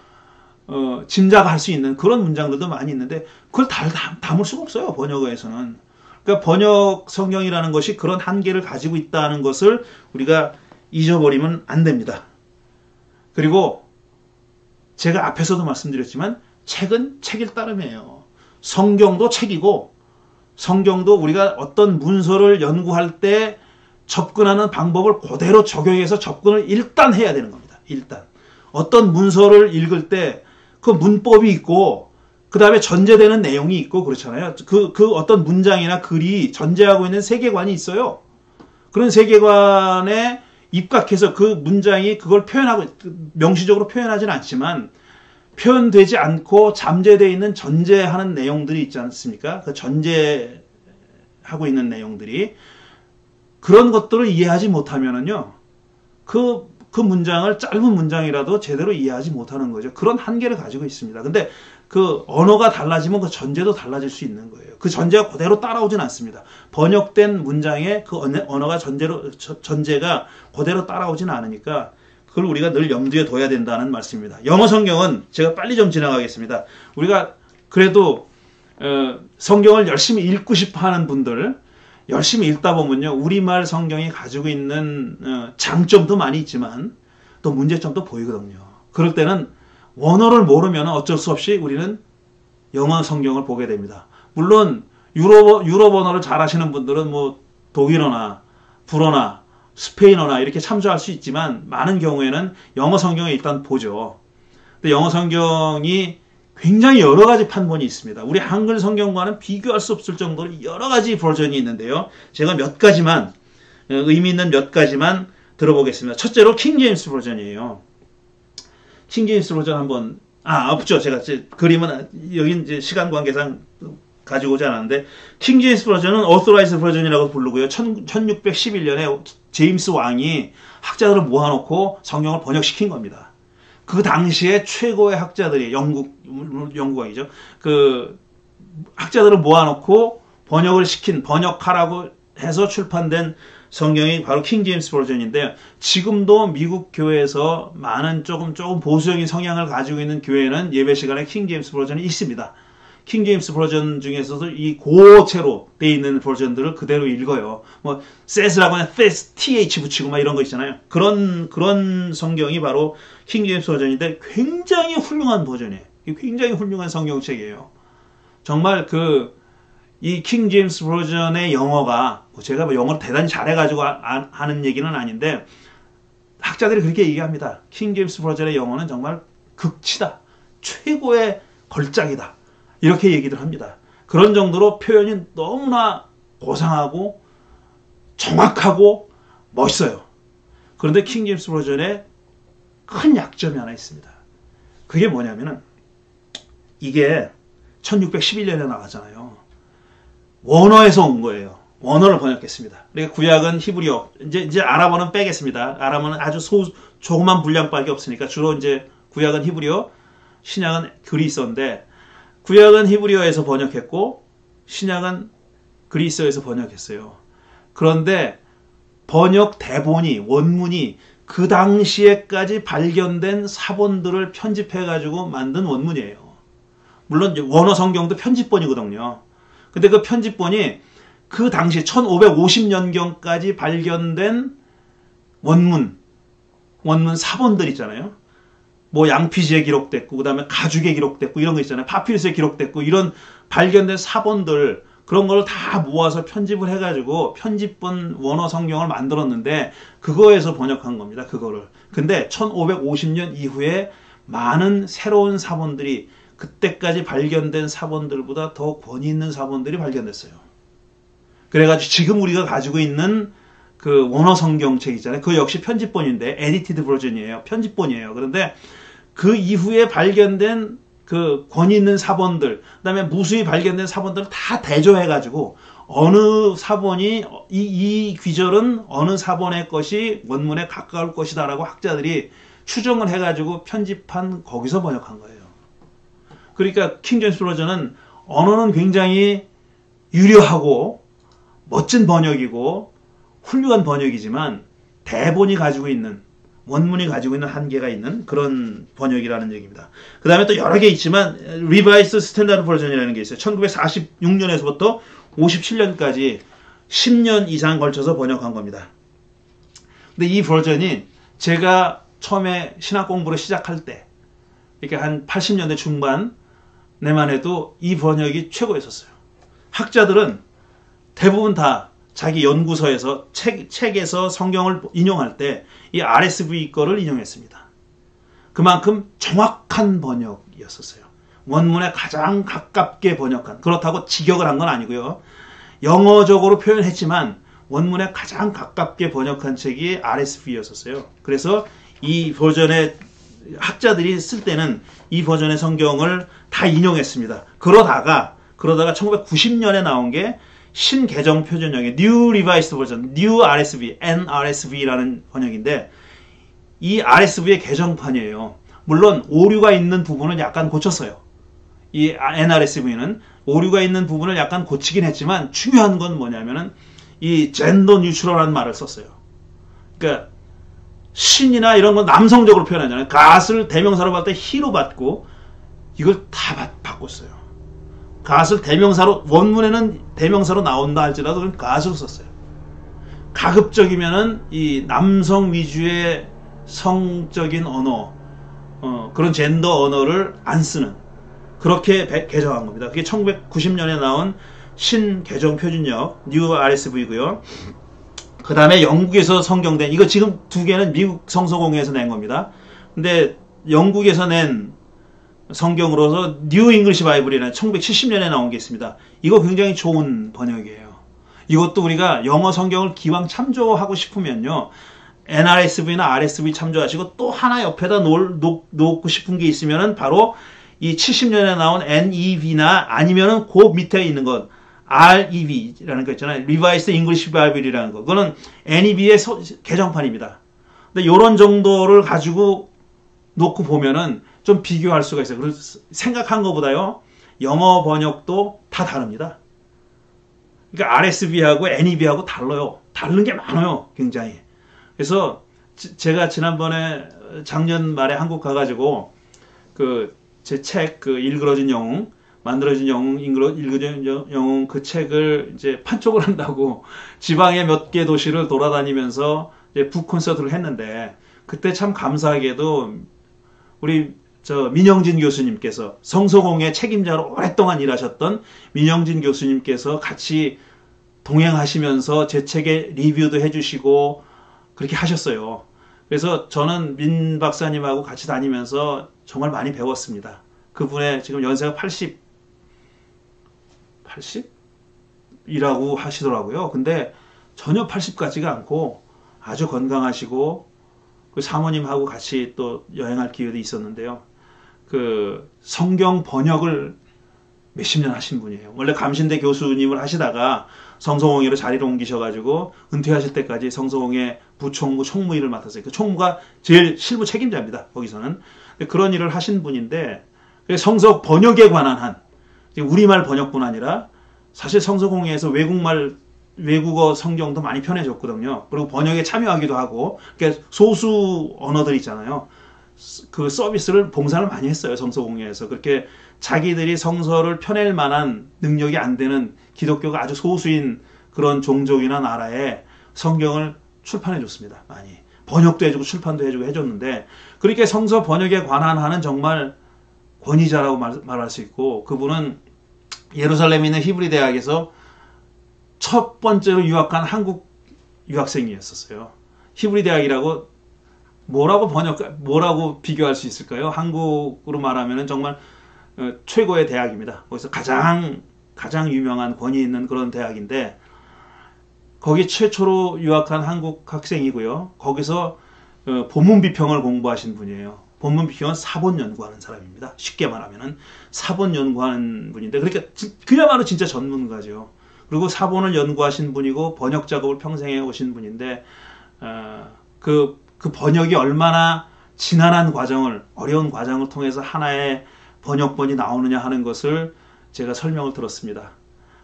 짐작할 수 있는 그런 문장들도 많이 있는데 그걸 다 담을 수가 없어요. 번역어에서는. 그러니까 번역 성경이라는 것이 그런 한계를 가지고 있다는 것을 우리가 잊어버리면 안 됩니다. 그리고 제가 앞에서도 말씀드렸지만 책은 책일 따름이에요. 성경도 책이고 성경도 우리가 어떤 문서를 연구할 때 접근하는 방법을 그대로 적용해서 접근을 일단 해야 되는 겁니다. 일단. 어떤 문서를 읽을 때 그 문법이 있고 그 다음에 전제되는 내용이 있고 그렇잖아요. 그 어떤 문장이나 글이 전제하고 있는 세계관이 있어요. 그런 세계관에 입각해서 그 문장이 그걸 표현하고 명시적으로 표현하지는 않지만 표현되지 않고 잠재되어 있는 전제하는 내용들이 있지 않습니까? 그 전제하고 있는 내용들이 그런 것들을 이해하지 못하면은요, 그 문장을 짧은 문장이라도 제대로 이해하지 못하는 거죠. 그런 한계를 가지고 있습니다. 근데 그 언어가 달라지면 그 전제도 달라질 수 있는 거예요. 그 전제가 그대로 따라오진 않습니다. 번역된 문장에 그 언어가 전제가 그대로 따라오진 않으니까 그걸 우리가 늘 염두에 둬야 된다는 말씀입니다. 영어 성경은 제가 빨리 좀 지나가겠습니다. 우리가 그래도 성경을 열심히 읽고 싶어 하는 분들, 열심히 읽다 보면요, 우리말 성경이 가지고 있는 장점도 많이 있지만 또 문제점도 보이거든요. 그럴 때는 원어를 모르면 어쩔 수 없이 우리는 영어 성경을 보게 됩니다. 물론 유럽 언어를 잘 하시는 분들은 뭐 독일어나 불어나 스페인어나 이렇게 참조할 수 있지만 많은 경우에는 영어 성경을 일단 보죠. 근데 영어 성경이 굉장히 여러 가지 판본이 있습니다. 우리 한글 성경과는 비교할 수 없을 정도로 여러 가지 버전이 있는데요. 제가 몇 가지만, 의미 있는 몇 가지만 들어보겠습니다. 첫째로 킹 제임스 버전이에요. 킹 제임스 버전 한번, 없죠. 제가 그림은 여기 이제 시간 관계상 가지고 오지 않았는데, 킹 제임스 버전은 어토라이즈 버전이라고 부르고요. 1611년에 제임스 왕이 학자들을 모아놓고 성경을 번역시킨 겁니다. 그 당시에 최고의 학자들이 영국 왕이죠. 그 학자들을 모아놓고 번역하라고 해서 출판된 성경이 바로 킹 제임스 버전인데, 지금도 미국 교회에서 많은 조금 보수적인 성향을 가지고 있는 교회는 예배 시간에 킹 제임스 버전이 있습니다. 킹 제임스 버전 중에서도 이 고체로 돼 있는 버전들을 그대로 읽어요. 뭐 says라고 하면 th 붙이고 막 이런 거 있잖아요. 그런 성경이 바로 킹 제임스 버전인데 굉장히 훌륭한 버전이에요. 굉장히 훌륭한 성경책이에요. 정말 이 킹 제임스 버전의 영어가, 제가 뭐 영어를 대단히 잘해가지고 하는 얘기는 아닌데, 학자들이 그렇게 얘기합니다. 킹 제임스 버전의 영어는 정말 극치다. 최고의 걸작이다. 이렇게 얘기들 합니다. 그런 정도로 표현이 너무나 고상하고 정확하고 멋있어요. 그런데 킹 제임스 버전에 큰 약점이 하나 있습니다. 그게 뭐냐면은, 이게 1611년에 나왔잖아요. 원어에서 온 거예요. 원어를 번역했습니다. 그러니까 구약은 히브리어, 이제 아람어는 빼겠습니다. 아람어는 아주 조그만 분량밖에 없으니까 주로 이제 구약은 히브리어, 신약은 그리스어인데, 구약은 히브리어에서 번역했고 신약은 그리스어에서 번역했어요. 그런데 번역 대본이, 원문이 그 당시에까지 발견된 사본들을 편집해가지고 만든 원문이에요. 물론 원어 성경도 편집본이거든요. 근데 그 편집본이 그 당시 1550년경까지 발견된 원문 사본들 있잖아요. 뭐 양피지에 기록됐고, 그 다음에 가죽에 기록됐고, 이런 거 있잖아요. 파피루스에 기록됐고, 이런 발견된 사본들, 그런 걸 다 모아서 편집을 해가지고 편집본 원어 성경을 만들었는데, 그거에서 번역한 겁니다. 그거를. 근데 1550년 이후에 많은 새로운 사본들이, 그때까지 발견된 사본들보다 더 권위 있는 사본들이 발견됐어요. 그래가지고 지금 우리가 가지고 있는 그 원어 성경책 있잖아요. 그거 역시 편집본인데 에디티드 버전이에요. 편집본이에요. 그런데 그 이후에 발견된 그 권위 있는 사본들, 그다음에 무수히 발견된 사본들을 다 대조해가지고 어느 사본이 이 귀절은 어느 사본의 것이 원문에 가까울 것이다라고 학자들이 추정을 해가지고 편집한, 거기서 번역한 거예요. 그러니까 킹 제임스 버전은 언어는 굉장히 유려하고 멋진 번역이고 훌륭한 번역이지만 대본이 가지고 있는, 원문이 가지고 있는 한계가 있는 그런 번역이라는 얘기입니다. 그 다음에 또 여러 개 있지만 리바이스 스탠다드 버전이라는 게 있어요. 1946년에서부터 57년까지 10년 이상 걸쳐서 번역한 겁니다. 근데 이 버전이 제가 처음에 신학 공부를 시작할 때, 그러니까 한 80년대 중반에만 해도 이 번역이 최고였었어요. 학자들은 대부분 다 자기 연구서에서 책에서 성경을 인용할 때 이 RSV 거를 인용했습니다. 그만큼 정확한 번역이었었어요. 원문에 가장 가깝게 번역한, 그렇다고 직역을 한 건 아니고요. 영어적으로 표현했지만 원문에 가장 가깝게 번역한 책이 RSV였었어요. 그래서 이 버전의 학자들이 쓸 때는 이 버전의 성경을 다 인용했습니다. 그러다가 1990년에 나온 게 신개정 표준형의 New Revised Version, New RSV, NRSV라는 번역인데, 이 RSV의 개정판이에요. 물론 오류가 있는 부분은 약간 고쳤어요. 이 NRSV는 오류가 있는 부분을 약간 고치긴 했지만 중요한 건 뭐냐면은 이 젠더 뉴트럴한 말을 썼어요. 그러니까 신이나 이런 건 남성적으로 표현하잖아요. 갓을 대명사로 받을 때 he로 받고 이걸 다 바꿨어요. 갓을 대명사로, 원문에는 대명사로 나온다 할지라도 그건 갓으로 썼어요. 가급적이면은 이 남성 위주의 성적인 언어, 그런 젠더 언어를 안 쓰는, 그렇게 개정한 겁니다. 그게 1990년에 나온 신개정 표준역, 뉴 RSV고요. 그 다음에 영국에서 성경된, 이거 지금 두 개는 미국 성서공회에서 낸 겁니다. 근데 영국에서 낸 성경으로서 뉴 잉글리시 바이블이라는 1970년에 나온 게 있습니다. 이거 굉장히 좋은 번역이에요. 이것도 우리가 영어 성경을 기왕 참조하고 싶으면요, NRSV나 RSV 참조하시고 또 하나 옆에다 놓고 싶은 게 있으면은 바로 이 70년에 나온 NEV나 아니면은 그 밑에 있는 것 REV라는 거 있잖아요. Revised English Bible이라는 거. 그거는 NEV의 개정판입니다. 근데 이런 정도를 가지고 놓고 보면은 좀 비교할 수가 있어요. 그래서 생각한 것보다요, 영어 번역도 다 다릅니다. 그러니까 RSV하고 NEV하고 달라요. 다른 게 많아요. 굉장히. 그래서 제가 지난번에 작년 말에 한국 가가지고 제 책 일그러진 영웅, 만들어진 영웅, 일그러진 영웅 그 책을 이제 판촉을 한다고 지방의 몇 개 도시를 돌아다니면서 이제 북 콘서트를 했는데, 그때 참 감사하게도 우리 민영진 교수님께서, 성서공회 책임자로 오랫동안 일하셨던 민영진 교수님께서 같이 동행하시면서 제 책에 리뷰도 해주시고 그렇게 하셨어요. 그래서 저는 민 박사님하고 같이 다니면서 정말 많이 배웠습니다. 그분의 지금 연세가 80이라고 하시더라고요. 근데 전혀 80 같지가 않고 아주 건강하시고, 그 사모님하고 같이 또 여행할 기회도 있었는데요. 그 성경 번역을 몇십 년 하신 분이에요. 원래 감신대 교수님을 하시다가 성서공회로 자리를 옮기셔가지고 은퇴하실 때까지 성서공회 부총무, 총무 일을 맡았어요. 그 총무가 제일 실무 책임자입니다. 거기서는. 그런 일을 하신 분인데, 성서 번역에 관한 한, 우리말 번역뿐 아니라 사실 성서공회에서 외국어 성경도 많이 편해줬거든요. 그리고 번역에 참여하기도 하고, 그러니까 소수 언어들 있잖아요. 그 서비스를, 봉사를 많이 했어요. 성서공회에서. 그렇게 자기들이 성서를 펴낼 만한 능력이 안 되는 기독교가 아주 소수인 그런 종족이나 나라에 성경을 출판해 줬습니다. 많이. 번역도 해주고 출판도 해주고 해줬는데, 그렇게 성서 번역에 관한 한은 정말 권위자라고 말할 수 있고, 그분은 예루살렘에 있는 히브리 대학에서 첫 번째로 유학한 한국 유학생이었었어요. 히브리 대학이라고 뭐라고 비교할 수 있을까요? 한국으로 말하면 정말 최고의 대학입니다. 거기서 가장 유명한 권위 있는 그런 대학인데, 거기 최초로 유학한 한국 학생이고요. 거기서 본문 비평을 공부하신 분이에요. 본문 비평은 사본 연구하는 사람입니다. 쉽게 말하면은 사본 연구하는 분인데, 그러니까 그야말로 진짜 전문가죠. 그리고 사본을 연구하신 분이고 번역 작업을 평생 해오신 분인데, 그 번역이 얼마나 지난한 과정을, 어려운 과정을 통해서 하나의 번역본이 나오느냐 하는 것을 제가 설명을 들었습니다.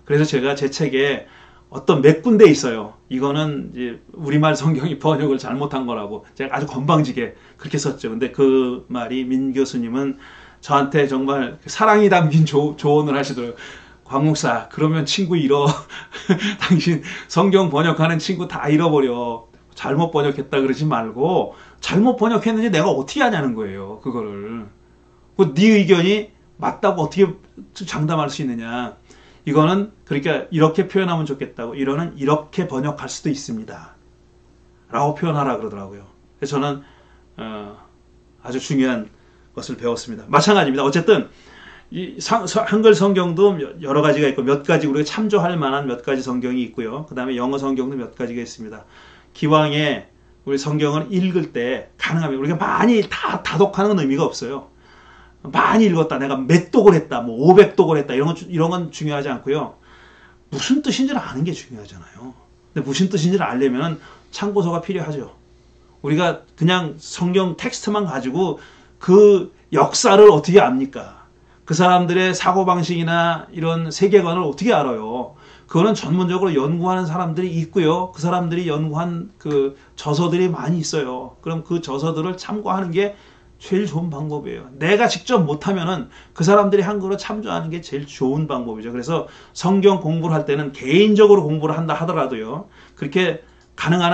그래서 제가 제 책에 어떤 몇 군데 있어요. 이거는 이제 우리말 성경이 번역을 잘못한 거라고 제가 아주 건방지게 그렇게 썼죠. 근데 그 말이, 민 교수님은 저한테 정말 사랑이 담긴 조언을 하시더라고요. 광 목사, 그러면 친구 잃어. 당신 성경 번역하는 친구 다 잃어버려. 잘못 번역했다 그러지 말고, 잘못 번역했는지 내가 어떻게 하냐는 거예요. 그거를. 네 의견이 맞다고 어떻게 장담할 수 있느냐. 이거는 그러니까 이렇게 표현하면 좋겠다고, 이거는 이렇게 번역할 수도 있습니다 라고 표현하라 그러더라고요. 그래서 저는 아주 중요한 것을 배웠습니다. 마찬가지입니다. 어쨌든 이 한글 성경도 여러 가지가 있고, 몇 가지 우리가 참조할 만한 몇 가지 성경이 있고요. 그 다음에 영어 성경도 몇 가지가 있습니다. 기왕에 우리 성경을 읽을 때 가능하면 우리가 많이 다독하는 건 의미가 없어요. 많이 읽었다, 내가 몇 독을 했다, 뭐 500독을 했다, 이런 건 중요하지 않고요. 무슨 뜻인지를 아는 게 중요하잖아요. 근데 무슨 뜻인지를 알려면 참고서가 필요하죠. 우리가 그냥 성경 텍스트만 가지고 그 역사를 어떻게 압니까? 그 사람들의 사고방식이나 이런 세계관을 어떻게 알아요? 그거는 전문적으로 연구하는 사람들이 있고요. 그 사람들이 연구한 그 저서들이 많이 있어요. 그럼 그 저서들을 참고하는 게 제일 좋은 방법이에요. 내가 직접 못하면은 그 사람들이 한 거로 참조하는 게 제일 좋은 방법이죠. 그래서 성경 공부를 할 때는 개인적으로 공부를 한다 하더라도요. 그렇게 가능한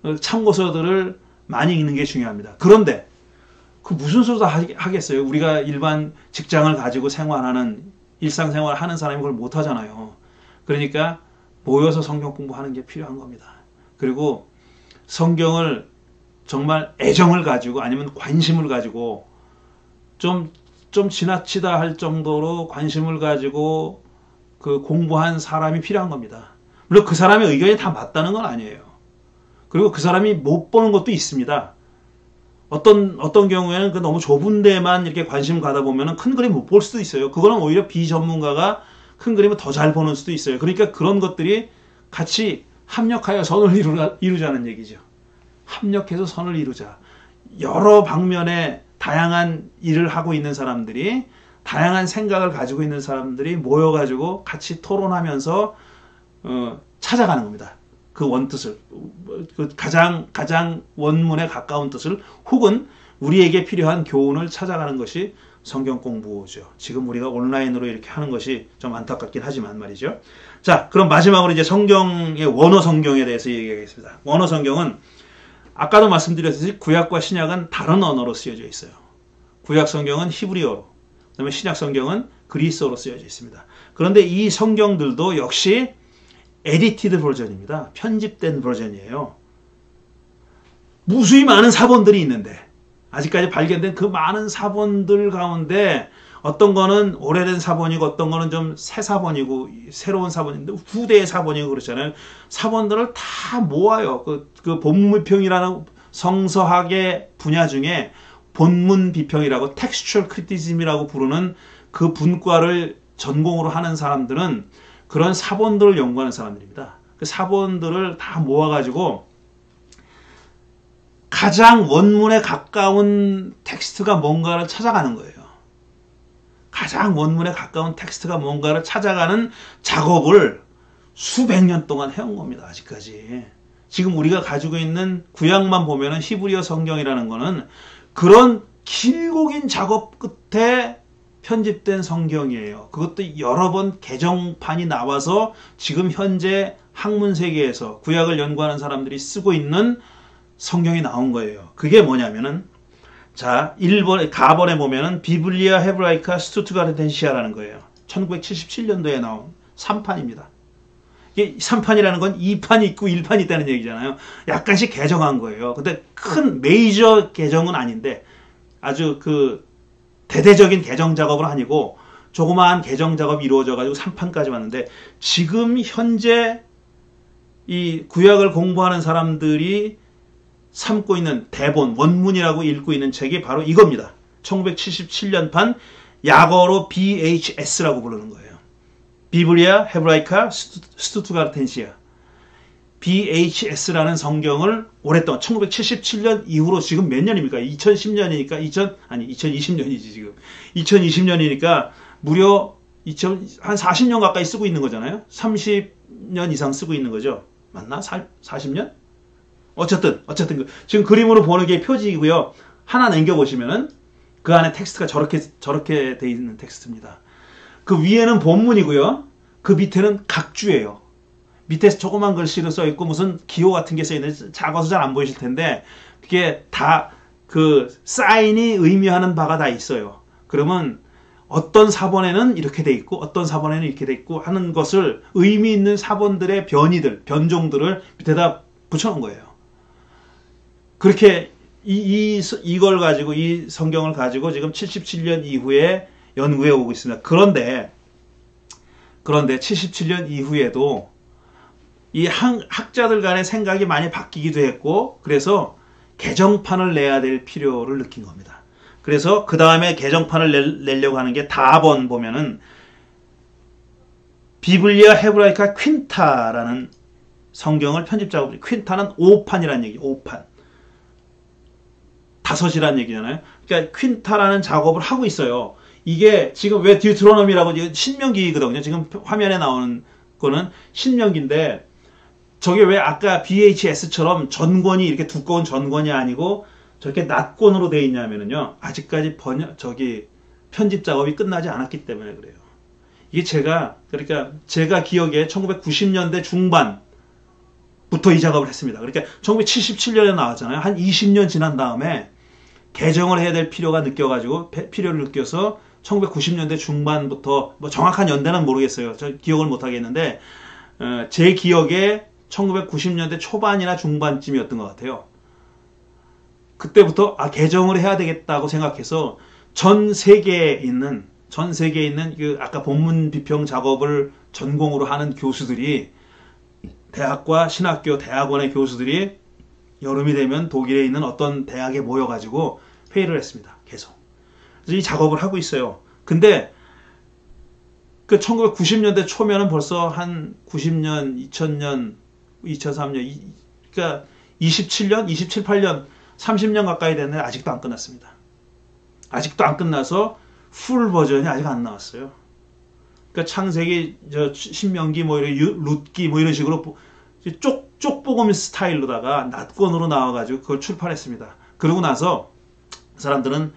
한 참고서들을 많이 읽는 게 중요합니다. 그런데 그 무슨 소리도 하겠어요. 우리가 일반 직장을 가지고 생활하는 일상생활을 하는 사람이 그걸 못하잖아요. 그러니까 모여서 성경 공부하는 게 필요한 겁니다. 그리고 성경을 정말 애정을 가지고 아니면 관심을 가지고 좀 지나치다 할 정도로 관심을 가지고 그 공부한 사람이 필요한 겁니다. 물론 그 사람의 의견이 다 맞다는 건 아니에요. 그리고 그 사람이 못 보는 것도 있습니다. 어떤 경우에는 그 너무 좁은 데만 이렇게 관심 가다 보면은 큰 그림 못 볼 수도 있어요. 그거는 오히려 비전문가가 큰 그림을 더 잘 보는 수도 있어요. 그러니까 그런 것들이 같이 합력하여 선을 이루자는 얘기죠. 합력해서 선을 이루자. 여러 방면에 다양한 일을 하고 있는 사람들이, 다양한 생각을 가지고 있는 사람들이 모여가지고 같이 토론하면서 찾아가는 겁니다. 그 원뜻을, 그 가장 원문에 가까운 뜻을, 혹은 우리에게 필요한 교훈을 찾아가는 것이 성경 공부죠. 지금 우리가 온라인으로 이렇게 하는 것이 좀 안타깝긴 하지만 말이죠. 자, 그럼 마지막으로 이제 성경의 원어 성경에 대해서 얘기하겠습니다. 원어 성경은 아까도 말씀드렸듯이 구약과 신약은 다른 언어로 쓰여져 있어요. 구약 성경은 히브리어로, 그다음에 신약 성경은 그리스어로 쓰여져 있습니다. 그런데 이 성경들도 역시 에디티드 버전입니다. 편집된 버전이에요. 무수히 많은 사본들이 있는데, 아직까지 발견된 그 많은 사본들 가운데 어떤 거는 오래된 사본이고 어떤 거는 좀 새 사본이고 새로운 사본인데 후대의 사본이고 그렇잖아요. 사본들을 다 모아요. 그 본문비평이라는 성서학의 분야 중에 본문 비평이라고 textual criticism이라고 부르는 그 분과를 전공으로 하는 사람들은 그런 사본들을 연구하는 사람들입니다. 그 사본들을 다 모아가지고 가장 원문에 가까운 텍스트가 뭔가를 찾아가는 거예요. 가장 원문에 가까운 텍스트가 뭔가를 찾아가는 작업을 수백 년 동안 해온 겁니다. 아직까지. 지금 우리가 가지고 있는 구약만 보면은 히브리어 성경이라는 거는 그런 길고 긴 작업 끝에 편집된 성경이에요. 그것도 여러 번 개정판이 나와서 지금 현재 학문 세계에서 구약을 연구하는 사람들이 쓰고 있는 성경이 나온 거예요. 그게 뭐냐면은, 자, 1번, 가번에 보면은 비블리아 헤브라이카 스투트가르텐시아라는 거예요. 1977년도에 나온 3판입니다. 이게 3판이라는 건 2판이 있고 1판이 있다는 얘기잖아요. 약간씩 개정한 거예요. 근데 큰 메이저 개정은 아닌데 아주 그 대대적인 개정 작업은 아니고 조그마한 개정 작업이 이루어져가지고 3판까지 왔는데, 지금 현재 이 구약을 공부하는 사람들이 삼고 있는 대본, 원문이라고 읽고 있는 책이 바로 이겁니다. 1977년판 약어로 BHS라고 부르는 거예요. 비블리아 헤브라이카 스투트가르텐시아. BHS라는 성경을 오랫동안 1977년 이후로 지금 몇 년입니까? 2010년이니까 2020년이지 지금. 2020년이니까 무려 한 40년 가까이 쓰고 있는 거잖아요. 30년 이상 쓰고 있는 거죠. 맞나? 40년? 어쨌든 지금 그림으로 보는 게 표지이고요. 하나 남겨보시면은 그 안에 텍스트가 저렇게 돼 있는 텍스트입니다. 그 위에는 본문이고요. 그 밑에는 각주예요. 밑에 조그만 글씨로 써 있고 무슨 기호 같은 게 써 있는데 작아서 잘 안 보이실 텐데 그게 다 그 사인이 의미하는 바가 다 있어요. 그러면 어떤 사본에는 이렇게 돼 있고 어떤 사본에는 이렇게 돼 있고 하는 것을 의미 있는 사본들의 변종들을 밑에다 붙여놓은 거예요. 그렇게 이걸 가지고 이 성경을 가지고 지금 77년 이후에 연구해 오고 있습니다. 그런데 77년 이후에도 이 학자들 간의 생각이 많이 바뀌기도 했고 그래서 개정판을 내야 될 필요를 느낀 겁니다. 그래서 그 다음에 개정판을 내려고 하는 게 다번 보면은 비블리아 헤브라이카 퀸타라는 성경을 편집 작업을, 퀸타는 5판이라는 얘기, 5판. 5이라는 얘기잖아요. 그러니까 퀸타라는 작업을 하고 있어요. 이게 지금 왜 디우트로노미라고 신명기거든요. 지금 화면에 나오는 거는 신명기인데 저게 왜 아까 VHS처럼 전권이 이렇게 두꺼운 전권이 아니고 저렇게 낱권으로 되어 있냐면요. 아직까지 편집 작업이 끝나지 않았기 때문에 그래요. 이게 그러니까 제가 기억에 1990년대 중반부터 이 작업을 했습니다. 그러니까 1977년에 나왔잖아요. 한 20년 지난 다음에 개정을 해야 될 필요를 느껴서 1990년대 중반부터, 뭐 정확한 연대는 모르겠어요. 저 기억을 못 하겠는데, 제 기억에 1990년대 초반이나 중반쯤이었던 것 같아요. 그때부터, 개정을 해야 되겠다고 생각해서 전 세계에 있는 그 아까 본문 비평 작업을 전공으로 하는 교수들이, 대학과 신학교, 대학원의 교수들이 여름이 되면 독일에 있는 어떤 대학에 모여가지고 회의를 했습니다. 계속. 그래서 이 작업을 하고 있어요. 근데 그 1990년대 초면은 벌써 한 90년, 2000년, 2003년, 그러니까 27년, 27, 8년, 30년 가까이 됐는데 아직도 안 끝났습니다. 아직도 안 끝나서 풀 버전이 아직 안 나왔어요. 그러니까 창세기, 신명기, 룻기, 이런 식으로 쪽보금 스타일로다가 낱권으로 나와가지고 그걸 출판했습니다. 그러고 나서 사람들은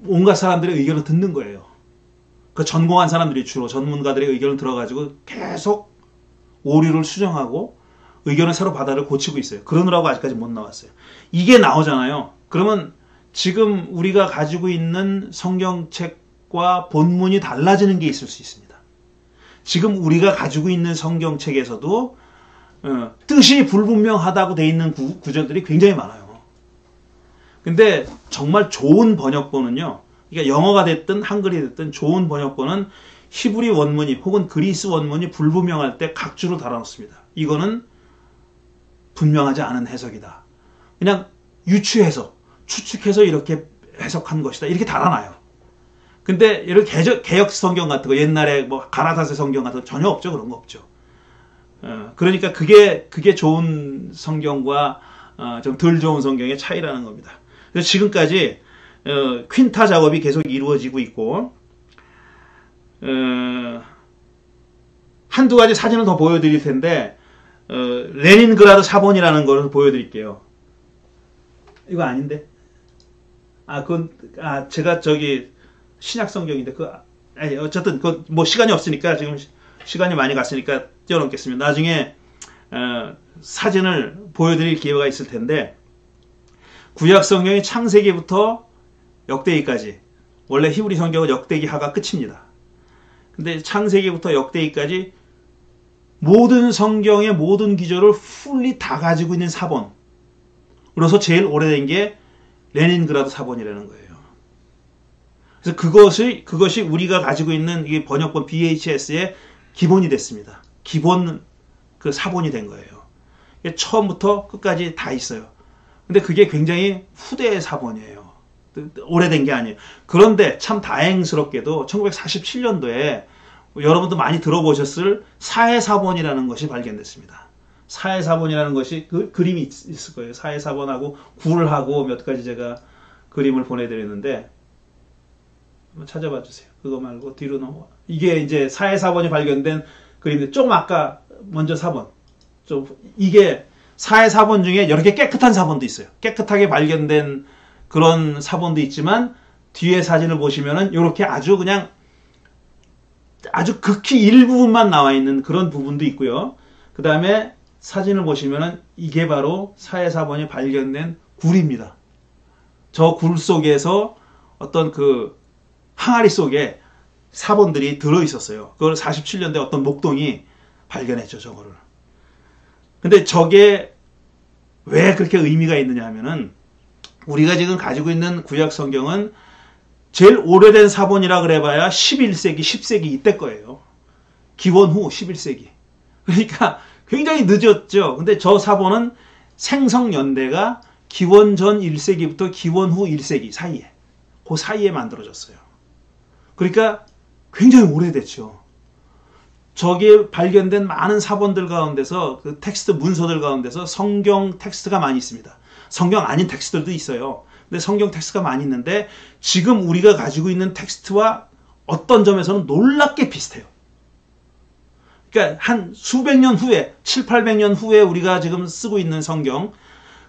온갖 사람들의 의견을 듣는 거예요. 그 전공한 사람들이 주로 전문가들의 의견을 들어가지고 계속 오류를 수정하고 의견을 새로 바다를 고치고 있어요. 그러느라고 아직까지 못 나왔어요. 이게 나오잖아요. 그러면 지금 우리가 가지고 있는 성경책과 본문이 달라지는 게 있을 수 있습니다. 지금 우리가 가지고 있는 성경책에서도 뜻이 불분명하다고 돼 있는 구절들이 굉장히 많아요. 근데 정말 좋은 번역본은요, 그러니까 영어가 됐든 한글이 됐든 좋은 번역본은 히브리 원문이 혹은 그리스 원문이 불분명할 때 각주로 달아놓습니다. 이거는 분명하지 않은 해석이다. 그냥 유추해서, 추측해서 이렇게 해석한 것이다. 이렇게 달아놔요. 근데 이렇게 개역 성경 같은 거, 옛날에 뭐 가라사스 성경 같은 거 전혀 없죠. 그런 거 없죠. 그러니까 그게 좋은 성경과 좀 덜 좋은 성경의 차이라는 겁니다. 그래서 지금까지 퀸타 작업이 계속 이루어지고 있고, 한두 가지 사진을 더 보여드릴 텐데, 레닌그라드 사본이라는 걸 보여드릴게요. 이거 아닌데? 제가 신약 성경인데, 어쨌든, 뭐 시간이 없으니까, 지금 시간이 많이 갔으니까 띄워놓겠습니다. 나중에, 사진을 보여드릴 기회가 있을 텐데, 구약 성경이 창세기부터 역대기까지, 원래 히브리 성경은 역대기 하가 끝입니다. 근데 창세기부터 역대기까지 모든 성경의 모든 기조를 풀리 다 가지고 있는 사본. 그래서 제일 오래된 게 레닌그라드 사본이라는 거예요. 그래서 그것이 우리가 가지고 있는 이 번역본 VHS의 기본이 됐습니다. 기본 그 사본이 된 거예요. 처음부터 끝까지 다 있어요. 근데 그게 굉장히 후대의 사본이에요. 오래된 게 아니에요. 그런데 참 다행스럽게도 1947년도에 여러분도 많이 들어보셨을 사해사본이라는 것이 발견됐습니다. 사해사본이라는 것이 그림이 있을 거예요. 사해사본하고 굴하고 몇 가지 제가 그림을 보내드렸는데 한번 찾아봐 주세요. 그거 말고 뒤로 넘어가. 이게 이제 사해사본이 발견된 그림인데 조금 아까 먼저 사본. 이게 사해사본 중에 이렇게 깨끗한 사본도 있어요. 깨끗하게 발견된 그런 사본도 있지만 뒤에 사진을 보시면은 이렇게 아주 극히 일부분만 나와 있는 그런 부분도 있고요. 그 다음에 사진을 보시면은 이게 바로 사해사본이 발견된 굴입니다. 저 굴 속에서 어떤 그 항아리 속에 사본들이 들어 있었어요. 그걸 47년대 어떤 목동이 발견했죠, 저거를. 근데 저게 왜 그렇게 의미가 있느냐 하면은 우리가 지금 가지고 있는 구약 성경은 제일 오래된 사본이라 그래봐야 11세기, 10세기 이때 거예요. 기원 후 11세기. 그러니까 굉장히 늦었죠. 근데 저 사본은 생성 연대가 기원 전 1세기부터 기원 후 1세기 사이에, 그 사이에 만들어졌어요. 그러니까 굉장히 오래됐죠. 저기에 발견된 많은 사본들 가운데서 그 텍스트 문서들 가운데서 성경 텍스트가 많이 있습니다. 성경 아닌 텍스트들도 있어요. 근데 성경 텍스트가 많이 있는데 지금 우리가 가지고 있는 텍스트와 어떤 점에서는 놀랍게 비슷해요. 그러니까 한 수백 년 후에 7, 800년 후에 우리가 지금 쓰고 있는 성경,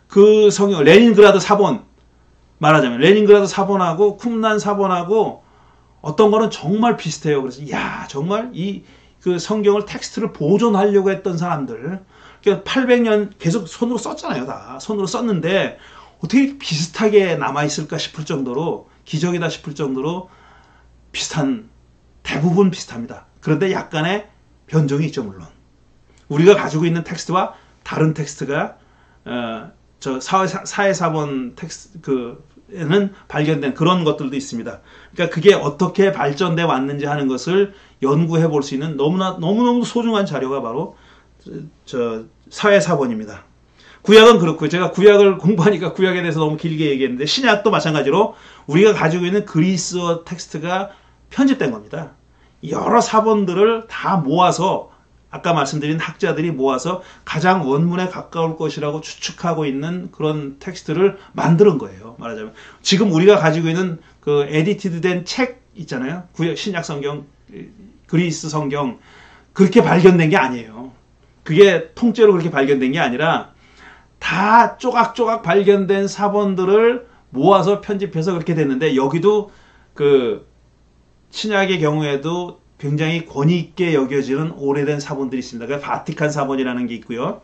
그 성경 레닌그라드 사본 말하자면 레닌그라드 사본하고 쿰란 사본하고 어떤 거는 정말 비슷해요. 그래서 야 정말 이 그 성경을 텍스트를 보존하려고 했던 사람들, 그러니까 800년 계속 손으로 썼잖아요. 다 손으로 썼는데 어떻게 비슷하게 남아있을까 싶을 정도로 기적이다 싶을 정도로 비슷한, 대부분 비슷합니다. 그런데 약간의 변종이 있죠. 물론 우리가 가지고 있는 텍스트와 다른 텍스트가 저 사회사본 텍스트에는 발견된 그런 것들도 있습니다. 그러니까 그게 어떻게 발전돼 왔는지 하는 것을 연구해 볼 수 있는 너무너무 소중한 자료가 바로 저 사회사본입니다. 구약은 그렇고요. 제가 구약을 공부하니까 구약에 대해서 너무 길게 얘기했는데 신약도 마찬가지로 우리가 가지고 있는 그리스어 텍스트가 편집된 겁니다. 여러 사본들을 다 모아서 아까 말씀드린 학자들이 모아서 가장 원문에 가까울 것이라고 추측하고 있는 그런 텍스트를 만드는 거예요. 말하자면 지금 우리가 가지고 있는 그 에디티드 된 책 있잖아요. 구약 신약 성경, 그리스 성경, 그렇게 발견된 게 아니에요. 그게 통째로 그렇게 발견된 게 아니라 다 조각조각 발견된 사본들을 모아서 편집해서 그렇게 됐는데, 여기도 그 신약의 경우에도 굉장히 권위 있게 여겨지는 오래된 사본들이 있습니다. 그 바티칸 사본이라는 게 있고요.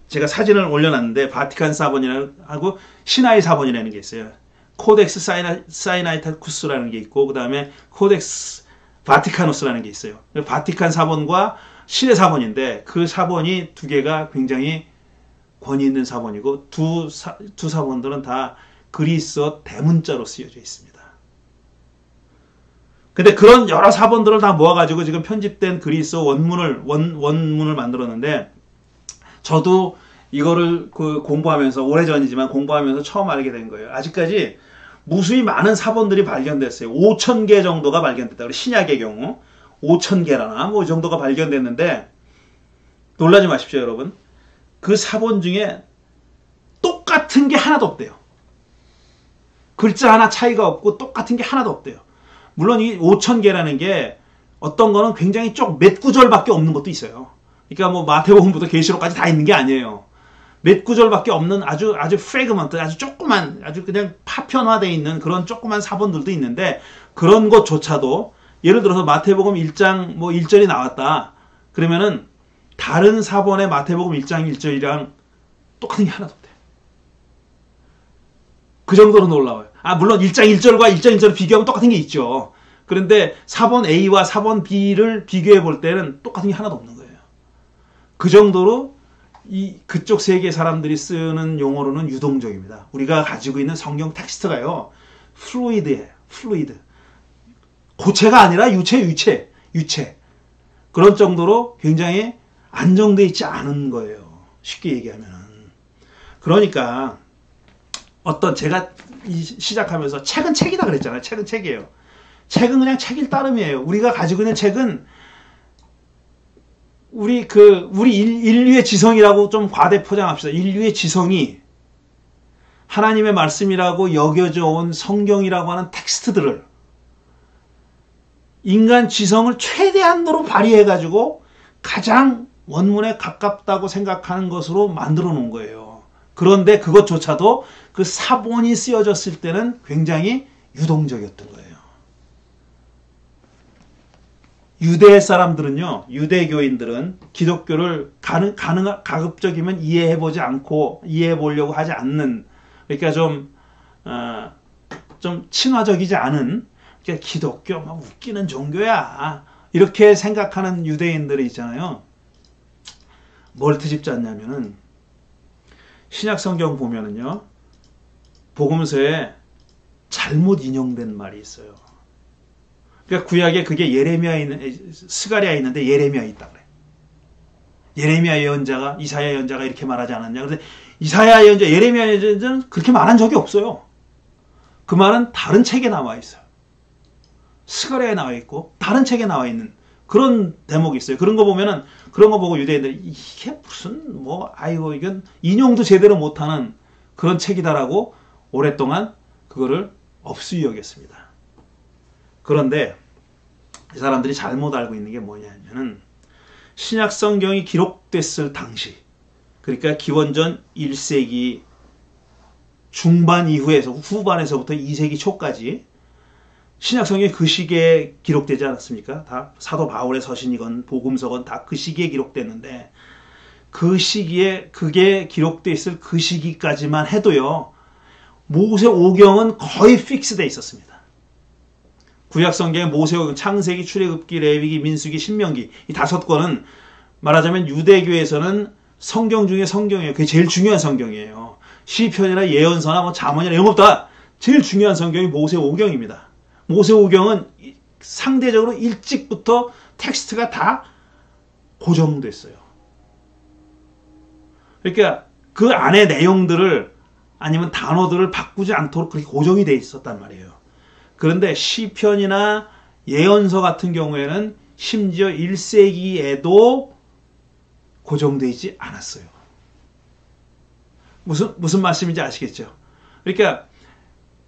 제가 사진을 올려놨는데 바티칸 사본이라고 신하의 사본이라는 게 있어요. 코덱스 사이나이타쿠스라는 게 있고 그 다음에 코덱스 바티카누스라는 게 있어요. 바티칸 사본과 신의 사본인데 그 사본이 두 개가 굉장히 권위 있는 사본이고 두 사본들은 다 그리스어 대문자로 쓰여져 있습니다. 근데 그런 여러 사본들을 다 모아가지고 지금 편집된 그리스어 원문을 만들었는데, 저도 이거를 공부하면서, 오래전이지만 공부하면서 처음 알게 된 거예요. 아직까지 무수히 많은 사본들이 발견됐어요. 5,000개 정도가 발견됐다. 신약의 경우 5,000개라나 뭐 이 정도가 발견됐는데, 놀라지 마십시오 여러분. 그 사본 중에 똑같은 게 하나도 없대요. 글자 하나 차이가 없고 똑같은 게 하나도 없대요. 물론 이 5,000개라는 게 어떤 거는 굉장히 몇 구절밖에 없는 것도 있어요. 그러니까 뭐 마태복음부터 계시록까지 다 있는 게 아니에요. 몇 구절밖에 없는 아주 프래그먼트, 아주 조그만, 아주 그냥 파편화되어 있는 그런 조그만 사본들도 있는데, 그런 것조차도 예를 들어서 마태복음 1장 뭐 1절이 나왔다. 그러면은 다른 사본의 마태복음 1장 1절이랑 똑같은 게 하나도 없대요. 그 정도로 놀라워요. 물론 1장 1절과 1장 1절을 비교하면 똑같은 게 있죠. 그런데 사본 A와 사본 B를 비교해 볼 때는 똑같은 게 하나도 없는 거예요. 그 정도로 그쪽 세계 사람들이 쓰는 용어로는 유동적입니다. 우리가 가지고 있는 성경 텍스트가요, 플루이드예요. 플루이드. 고체가 아니라 유체. 그런 정도로 굉장히 안정되어 있지 않은 거예요. 쉽게 얘기하면. 그러니까 제가 시작하면서 책은 책이다 그랬잖아요. 책은 책이에요. 책은 그냥 책일 따름이에요. 우리가 가지고 있는 책은 우리 인류의 지성이라고 좀 과대 포장합시다. 인류의 지성이 하나님의 말씀이라고 여겨져 온 성경이라고 하는 텍스트들을 인간 지성을 최대한도로 발휘해가지고 가장 원문에 가깝다고 생각하는 것으로 만들어 놓은 거예요. 그런데 그것조차도 그 사본이 쓰여졌을 때는 굉장히 유동적이었던 거예요. 유대 사람들은요, 유대교인들은 기독교를 가급적이면 이해해 보려고 하지 않는, 그러니까 좀 친화적이지 않은, 그러니까 기독교 막 웃기는 종교야 이렇게 생각하는 유대인들이 있잖아요. 뭘 트집지 않냐면은 신약 성경 보면은요, 복음서에 잘못 인용된 말이 있어요. 그러니까 구약에 그게 스가랴에 있는데 예레미야에 있다 그래. 예레미야 예언자가, 이사야 예언자가 이렇게 말하지 않았냐. 그런데 이사야 예언자, 예레미야 예언자는 그렇게 말한 적이 없어요. 그 말은 다른 책에 나와 있어요. 스가랴에 나와 있고 다른 책에 나와 있는 그런 대목이 있어요. 그런 거 보고 유대인들이 이게 무슨 이건 인용도 제대로 못하는 그런 책이다라고 오랫동안 그거를 업수 여겼습니다. 그런데 이 사람들이 잘못 알고 있는 게 뭐냐면은 신약 성경이 기록됐을 당시, 그러니까 기원전 1세기 중반 이후에서 후반에서부터 2세기 초까지 신약 성경이 그 시기에 기록되지 않았습니까? 다 사도 바울의 서신이건 복음서건 다 그 시기에 기록됐는데, 그 시기에 그게 기록돼 있을 그 시기까지만 해도요, 모세오경은 거의 픽스되어 있었습니다. 구약성경의 모세오경, 창세기, 출애굽기, 레위기, 민수기, 신명기 이 5권은 말하자면 유대교에서는 성경 중에 성경이에요. 그게 제일 중요한 성경이에요. 시편이나 예언서나 뭐 잠언이나 이런 것보다 제일 중요한 성경이 모세오경입니다. 모세오경은 상대적으로 일찍부터 텍스트가 다 고정됐어요. 그러니까 그 안에 내용들을 아니면 단어들을 바꾸지 않도록 그렇게 고정이 돼 있었단 말이에요. 그런데 시편이나 예언서 같은 경우에는 심지어 1세기에도 고정되어 있지 않았어요. 무슨 말씀인지 아시겠죠? 그러니까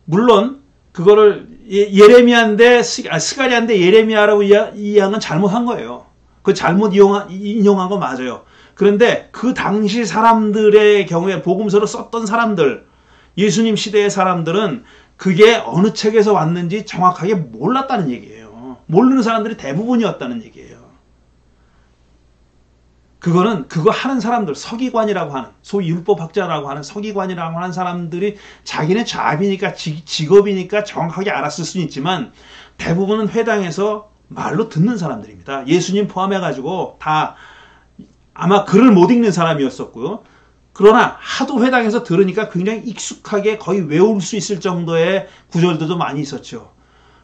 물론 그거를 예레미야인데 스가랴인데 예레미야라고 이해한 건 잘못한 거예요. 그 잘못 인용한 거 맞아요. 그런데 그 당시 사람들의 경우에 복음서를 썼던 사람들, 예수님 시대의 사람들은 그게 어느 책에서 왔는지 정확하게 몰랐다는 얘기예요. 모르는 사람들이 대부분이었다는 얘기예요. 그거는 그거 하는 사람들, 서기관이라고 하는, 소위 율법학자라고 하는 서기관이라고 하는 사람들이 자기네 잡이니까 직업이니까 정확하게 알았을 수는 있지만 대부분은 회당에서 말로 듣는 사람들입니다. 예수님 포함해가지고 다 아마 글을 못 읽는 사람이었었고요. 그러나 하도 회당에서 들으니까 굉장히 익숙하게 거의 외울 수 있을 정도의 구절들도 많이 있었죠.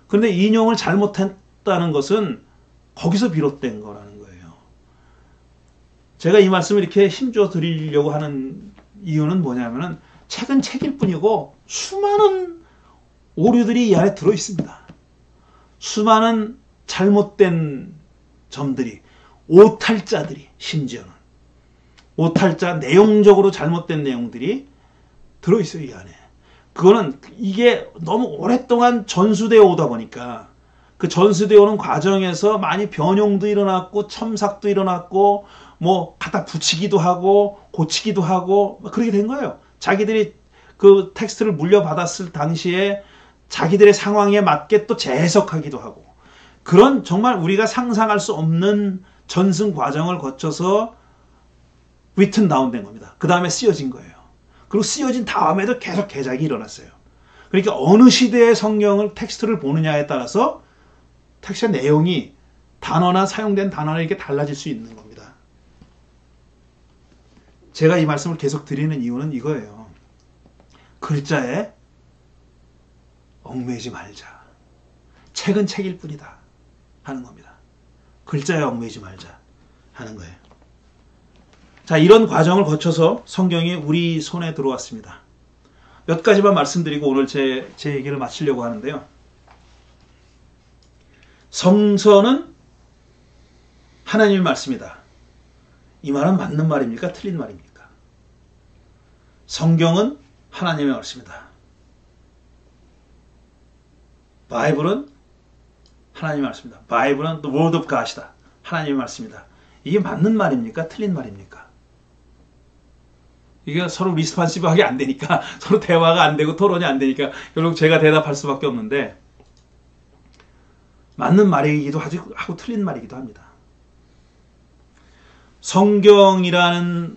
그런데 인용을 잘못했다는 것은 거기서 비롯된 거라는 거예요. 제가 이 말씀을 이렇게 힘줘 드리려고 하는 이유는 뭐냐면은 책은 책일 뿐이고 수많은 오류들이 이 안에 들어 있습니다. 수많은 잘못된 점들이, 오탈자들이, 심지어는 오탈자, 내용적으로 잘못된 내용들이 들어있어요, 이 안에. 그거는 이게 너무 오랫동안 전수되어 오다 보니까 그 전수되어 오는 과정에서 많이 변형도 일어났고 첨삭도 일어났고 뭐 갖다 붙이기도 하고 고치기도 하고 그렇게 된 거예요. 자기들이 그 텍스트를 물려받았을 당시에 자기들의 상황에 맞게 또 재해석하기도 하고, 그런 정말 우리가 상상할 수 없는 전승 과정을 거쳐서 written down 된 겁니다. 그 다음에 쓰여진 거예요. 그리고 쓰여진 다음에도 계속 개작이 일어났어요. 그러니까 어느 시대의 성경을 텍스트를 보느냐에 따라서 텍스트의 내용이 단어나 사용된 단어나 이렇게 달라질 수 있는 겁니다. 제가 이 말씀을 계속 드리는 이유는 이거예요. 글자에 얽매이지 말자. 책은 책일 뿐이다 하는 겁니다. 글자에 얽매이지 말자 하는 거예요. 자, 이런 과정을 거쳐서 성경이 우리 손에 들어왔습니다. 몇 가지만 말씀드리고 오늘 제 얘기를 마치려고 하는데요. 성서는 하나님의 말씀이다. 이 말은 맞는 말입니까? 틀린 말입니까? 성경은 하나님의 말씀이다. 바이블은 하나님의 말씀이다. 바이블은 the word of God이다. 하나님의 말씀이다. 이게 맞는 말입니까? 틀린 말입니까? 이게 서로 리스판시브하게 안 되니까, 서로 대화가 안 되고 토론이 안 되니까 결국 제가 대답할 수밖에 없는데, 맞는 말이기도 하고 틀린 말이기도 합니다. 성경이라는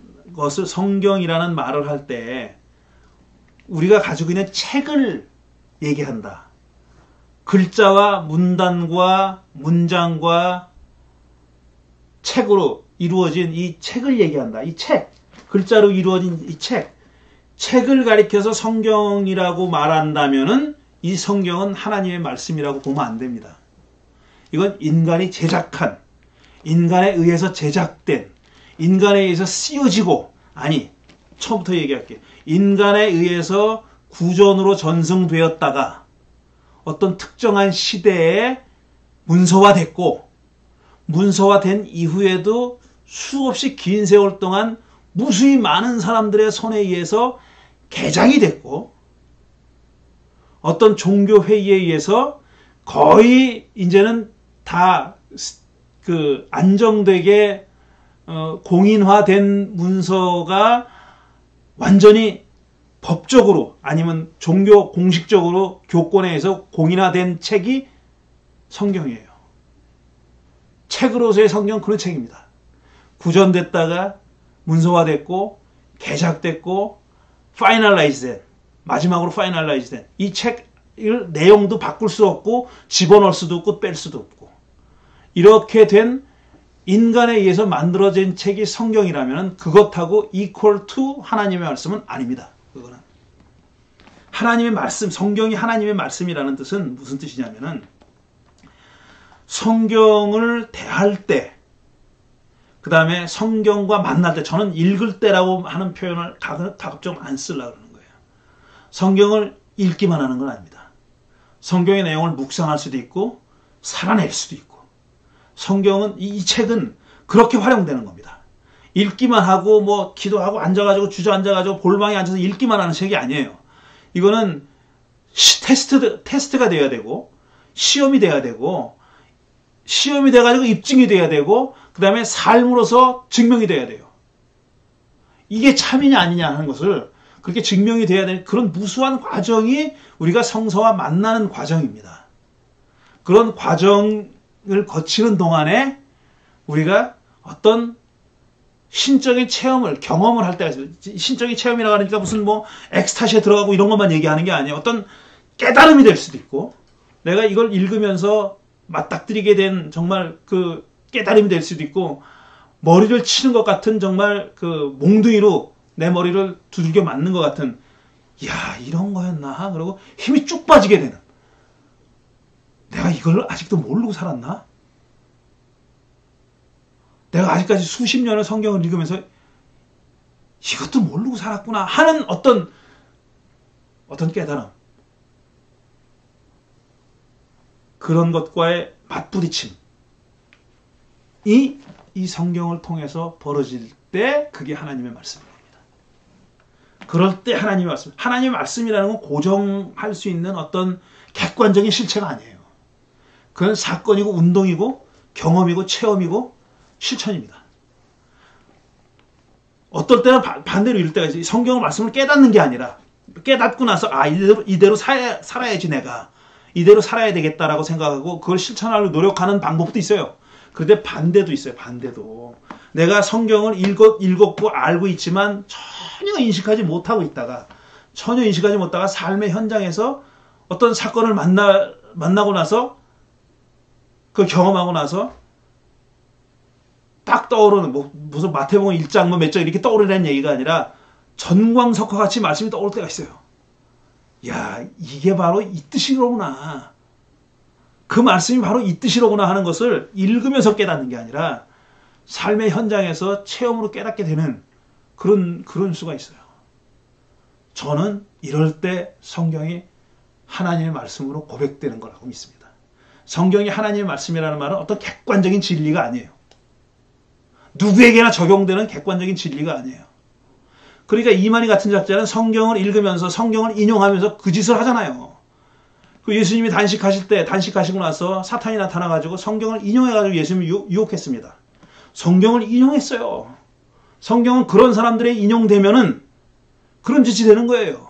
말을 할 때 우리가 가지고 있는 책을 얘기한다. 글자와 문단과 문장과 책으로 이루어진 이 책을 얘기한다. 이 책, 글자로 이루어진 이 책을 가리켜서 성경이라고 말한다면은 이 성경은 하나님의 말씀이라고 보면 안 됩니다. 이건 인간이 제작한, 인간에 의해서 제작된, 인간에 의해서 쓰여지고, 아니, 처음부터 얘기할게요. 인간에 의해서 구전으로 전승되었다가 어떤 특정한 시대에 문서화됐고, 문서화된 이후에도 수없이 긴 세월 동안 무수히 많은 사람들의 손에 의해서 개장이 됐고, 어떤 종교 회의에 의해서 거의 이제는 다 그 안정되게 공인화된 문서가 완전히 법적으로 아니면 종교 공식적으로 교권에서 공인화된 책이 성경이에요. 책으로서의 성경 그런 책입니다. 구전됐다가 문서화됐고 개작됐고 파이널라이즈된 마지막으로 파이널라이즈된 이 책을 내용도 바꿀 수 없고 집어넣을 수도 없고 뺄 수도 없고 이렇게 된 인간에 의해서 만들어진 책이 성경이라면 그것하고 equal to 하나님의 말씀은 아닙니다. 그거는 하나님의 말씀, 성경이 하나님의 말씀이라는 뜻은 무슨 뜻이냐면은 성경을 대할 때, 그 다음에 성경과 만날 때, 저는 읽을 때라고 하는 표현을 가급적 안 쓰려고 그러는 거예요. 성경을 읽기만 하는 건 아닙니다. 성경의 내용을 묵상할 수도 있고 살아낼 수도 있고 성경은 이 책은 그렇게 활용되는 겁니다. 읽기만 하고 뭐 기도하고 앉아가지고 주저앉아가지고 볼방에 앉아서 읽기만 하는 책이 아니에요. 이거는 테스트가 돼야 되고 시험이 돼야 되고 시험이 돼가지고 입증이 돼야 되고 그 다음에 삶으로서 증명이 돼야 돼요. 이게 참이냐 아니냐 하는 것을 그렇게 증명이 돼야 되는 그런 무수한 과정이 우리가 성서와 만나는 과정입니다. 그런 과정을 거치는 동안에 우리가 어떤 신적인 체험을, 경험을 할 때가 있어요. 신적인 체험이라고 하니까 무슨 뭐 엑스타시에 들어가고 이런 것만 얘기하는 게 아니에요. 어떤 깨달음이 될 수도 있고 내가 이걸 읽으면서 맞닥뜨리게 된 정말 그 깨달음이 될 수도 있고 머리를 치는 것 같은 정말 그 몽둥이로 내 머리를 두들겨 맞는 것 같은 야 이런 거였나? 그리고 힘이 쭉 빠지게 되는 내가 이걸 아직도 모르고 살았나? 내가 아직까지 수십 년을 성경을 읽으면서 이것도 모르고 살았구나 하는 어떤 깨달음 그런 것과의 맞부딪힘이 이 성경을 통해서 벌어질 때 그게 하나님의 말씀입니다. 그럴 때 하나님의 말씀이라는 건 고정할 수 있는 어떤 객관적인 실체가 아니에요. 그건 사건이고 운동이고 경험이고 체험이고 실천입니다. 어떨 때는 반대로 이럴 때가 있어요. 성경의 말씀을 깨닫는 게 아니라 깨닫고 나서 이대로 살아야지 내가 이대로 살아야 되겠다라고 생각하고 그걸 실천하려고 노력하는 방법도 있어요. 그런데 반대도 있어요. 반대도 내가 성경을 읽었고 알고 있지만 전혀 인식하지 못하고 있다가 삶의 현장에서 어떤 사건을 만나고 나서 그 경험하고 나서 딱 떠오르는 무슨 마태복음 1장 몇 장 이렇게 떠오르는 얘기가 아니라 전광석화 같이 말씀이 떠오를 때가 있어요. 야 이게 바로 이 뜻이로구나. 그 말씀이 바로 이 뜻이로구나 하는 것을 읽으면서 깨닫는 게 아니라 삶의 현장에서 체험으로 깨닫게 되는 그런 수가 있어요. 저는 이럴 때 성경이 하나님의 말씀으로 고백되는 거라고 믿습니다. 성경이 하나님의 말씀이라는 말은 어떤 객관적인 진리가 아니에요. 누구에게나 적용되는 객관적인 진리가 아니에요. 그러니까 이만희 같은 작자는 성경을 읽으면서 성경을 인용하면서 그 짓을 하잖아요. 그 예수님이 단식하시고 나서 사탄이 나타나가지고 성경을 인용해가지고 예수님을 유혹했습니다. 성경을 인용했어요. 성경은 그런 사람들의 인용되면은 그런 짓이 되는 거예요.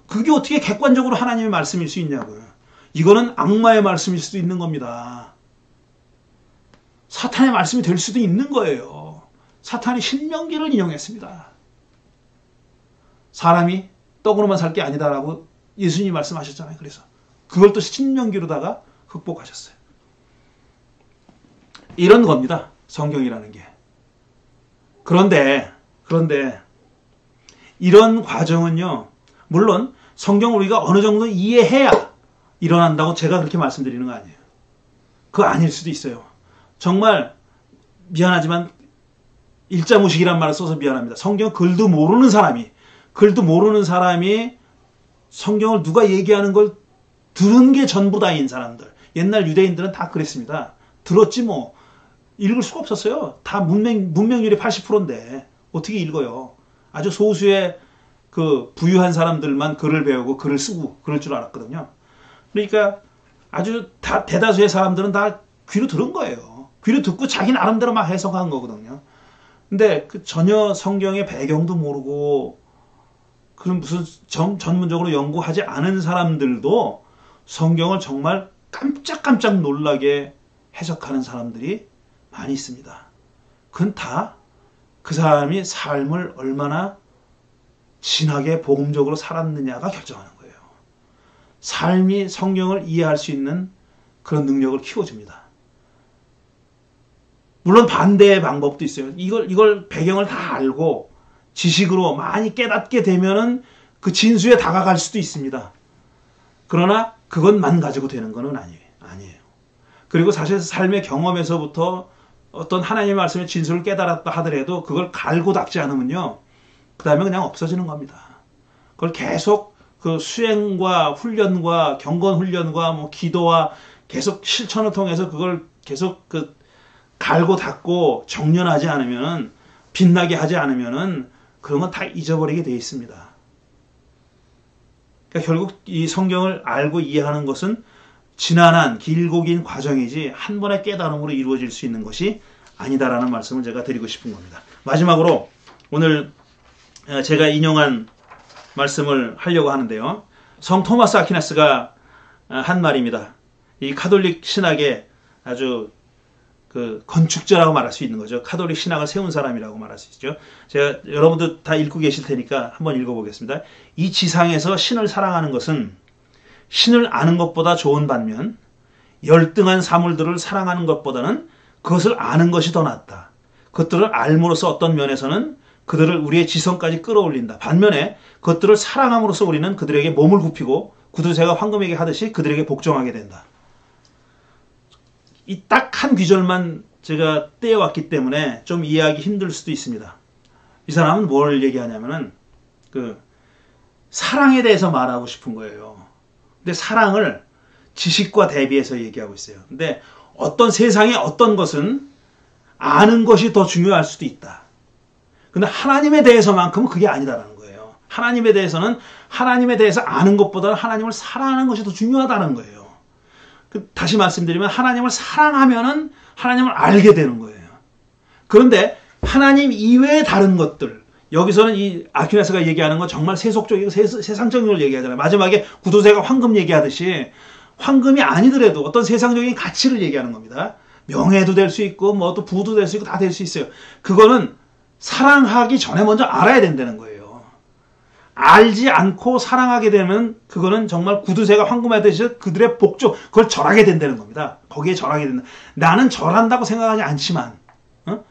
그게 어떻게 객관적으로 하나님의 말씀일 수 있냐고요. 이거는 악마의 말씀일 수도 있는 겁니다. 사탄의 말씀이 될 수도 있는 거예요. 사탄이 신명기를 인용했습니다. 사람이 떡으로만 살 게 아니다라고 예수님이 말씀하셨잖아요. 그래서 그걸 또 신명기로다가 극복하셨어요. 이런 겁니다. 성경이라는 게. 그런데 이런 과정은요. 물론 성경을 우리가 어느 정도 이해해야 일어난다고 제가 그렇게 말씀드리는 거 아니에요. 그거 아닐 수도 있어요. 정말 미안하지만 일자무식이란 말을 써서 미안합니다. 성경 글도 모르는 사람이 성경을 누가 얘기하는 걸 들은 게 전부다인 사람들. 옛날 유대인들은 다 그랬습니다. 들었지 뭐. 읽을 수가 없었어요. 다 문명률이 80%인데 어떻게 읽어요. 아주 소수의 그 부유한 사람들만 글을 배우고 글을 쓰고 그럴 줄 알았거든요. 그러니까 아주 대다수의 사람들은 다 귀로 들은 거예요. 귀로 듣고 자기 나름대로 막 해석한 거거든요. 근데 그 전혀 성경의 배경도 모르고 그런 무슨 전문적으로 연구하지 않은 사람들도 성경을 정말 깜짝깜짝 놀라게 해석하는 사람들이 많이 있습니다. 그건 다 그 사람이 삶을 얼마나 진하게 복음적으로 살았느냐가 결정하는 거예요. 삶이 성경을 이해할 수 있는 그런 능력을 키워줍니다. 물론 반대의 방법도 있어요. 이걸 배경을 다 알고 지식으로 많이 깨닫게 되면은 그 진수에 다가갈 수도 있습니다. 그러나 그것만 가지고 되는 건 아니에요. 그리고 사실 삶의 경험에서부터 어떤 하나님의 말씀의 진수를 깨달았다 하더라도 그걸 갈고 닦지 않으면요, 그 다음에 그냥 없어지는 겁니다. 그걸 계속 그 수행과 훈련과 경건 훈련과 뭐 기도와 계속 실천을 통해서 그걸 계속 그 갈고 닦고 정련하지 않으면은, 빛나게 하지 않으면은 그런 건 다 잊어버리게 돼 있습니다. 그러니까 결국 이 성경을 알고 이해하는 것은 지난한 길고 긴 과정이지 한 번의 깨달음으로 이루어질 수 있는 것이 아니다라는 말씀을 제가 드리고 싶은 겁니다. 마지막으로 오늘 제가 인용한 말씀을 하려고 하는데요. 성 토마스 아퀴나스가 한 말입니다. 이 카톨릭 신학의 아주 그 건축자라고 말할 수 있는 거죠. 카톨릭 신학을 세운 사람이라고 말할 수 있죠. 제가 여러분들 다 읽고 계실 테니까 한번 읽어보겠습니다. 이 지상에서 신을 사랑하는 것은 신을 아는 것보다 좋은 반면 열등한 사물들을 사랑하는 것보다는 그것을 아는 것이 더 낫다. 그것들을 알므로써 어떤 면에서는 그들을 우리의 지성까지 끌어올린다. 반면에 그것들을 사랑함으로써 우리는 그들에게 몸을 굽히고 구두쇠가 황금에게 하듯이 그들에게 복종하게 된다. 이 딱 한 귀절만 제가 떼어왔기 때문에 좀 이해하기 힘들 수도 있습니다. 이 사람은 뭘 얘기하냐면은 그 사랑에 대해서 말하고 싶은 거예요. 근데 사랑을 지식과 대비해서 얘기하고 있어요. 근데 어떤 세상의 어떤 것은 아는 것이 더 중요할 수도 있다. 근데 하나님에 대해서만큼은 그게 아니다라는 거예요. 하나님에 대해서는 하나님에 대해서 아는 것보다는 하나님을 사랑하는 것이 더 중요하다는 거예요. 다시 말씀드리면 하나님을 사랑하면은 하나님을 알게 되는 거예요. 그런데 하나님 이외의 다른 것들, 여기서는 이 아퀴나스가 얘기하는 건 정말 세속적이고 세상적인 걸 얘기하잖아요. 마지막에 구두쇠가 황금 얘기하듯이 황금이 아니더라도 어떤 세상적인 가치를 얘기하는 겁니다. 명예도 될 수 있고 뭐 또 부도 될 수 있고 다 될 수 있어요. 그거는 사랑하기 전에 먼저 알아야 된다는 거예요. 알지 않고 사랑하게 되면 그거는 정말 구두쇠가 황금하듯이 그들의 복종, 그걸 절하게 된다는 겁니다. 거기에 절하게 된다. 나는 절한다고 생각하지 않지만,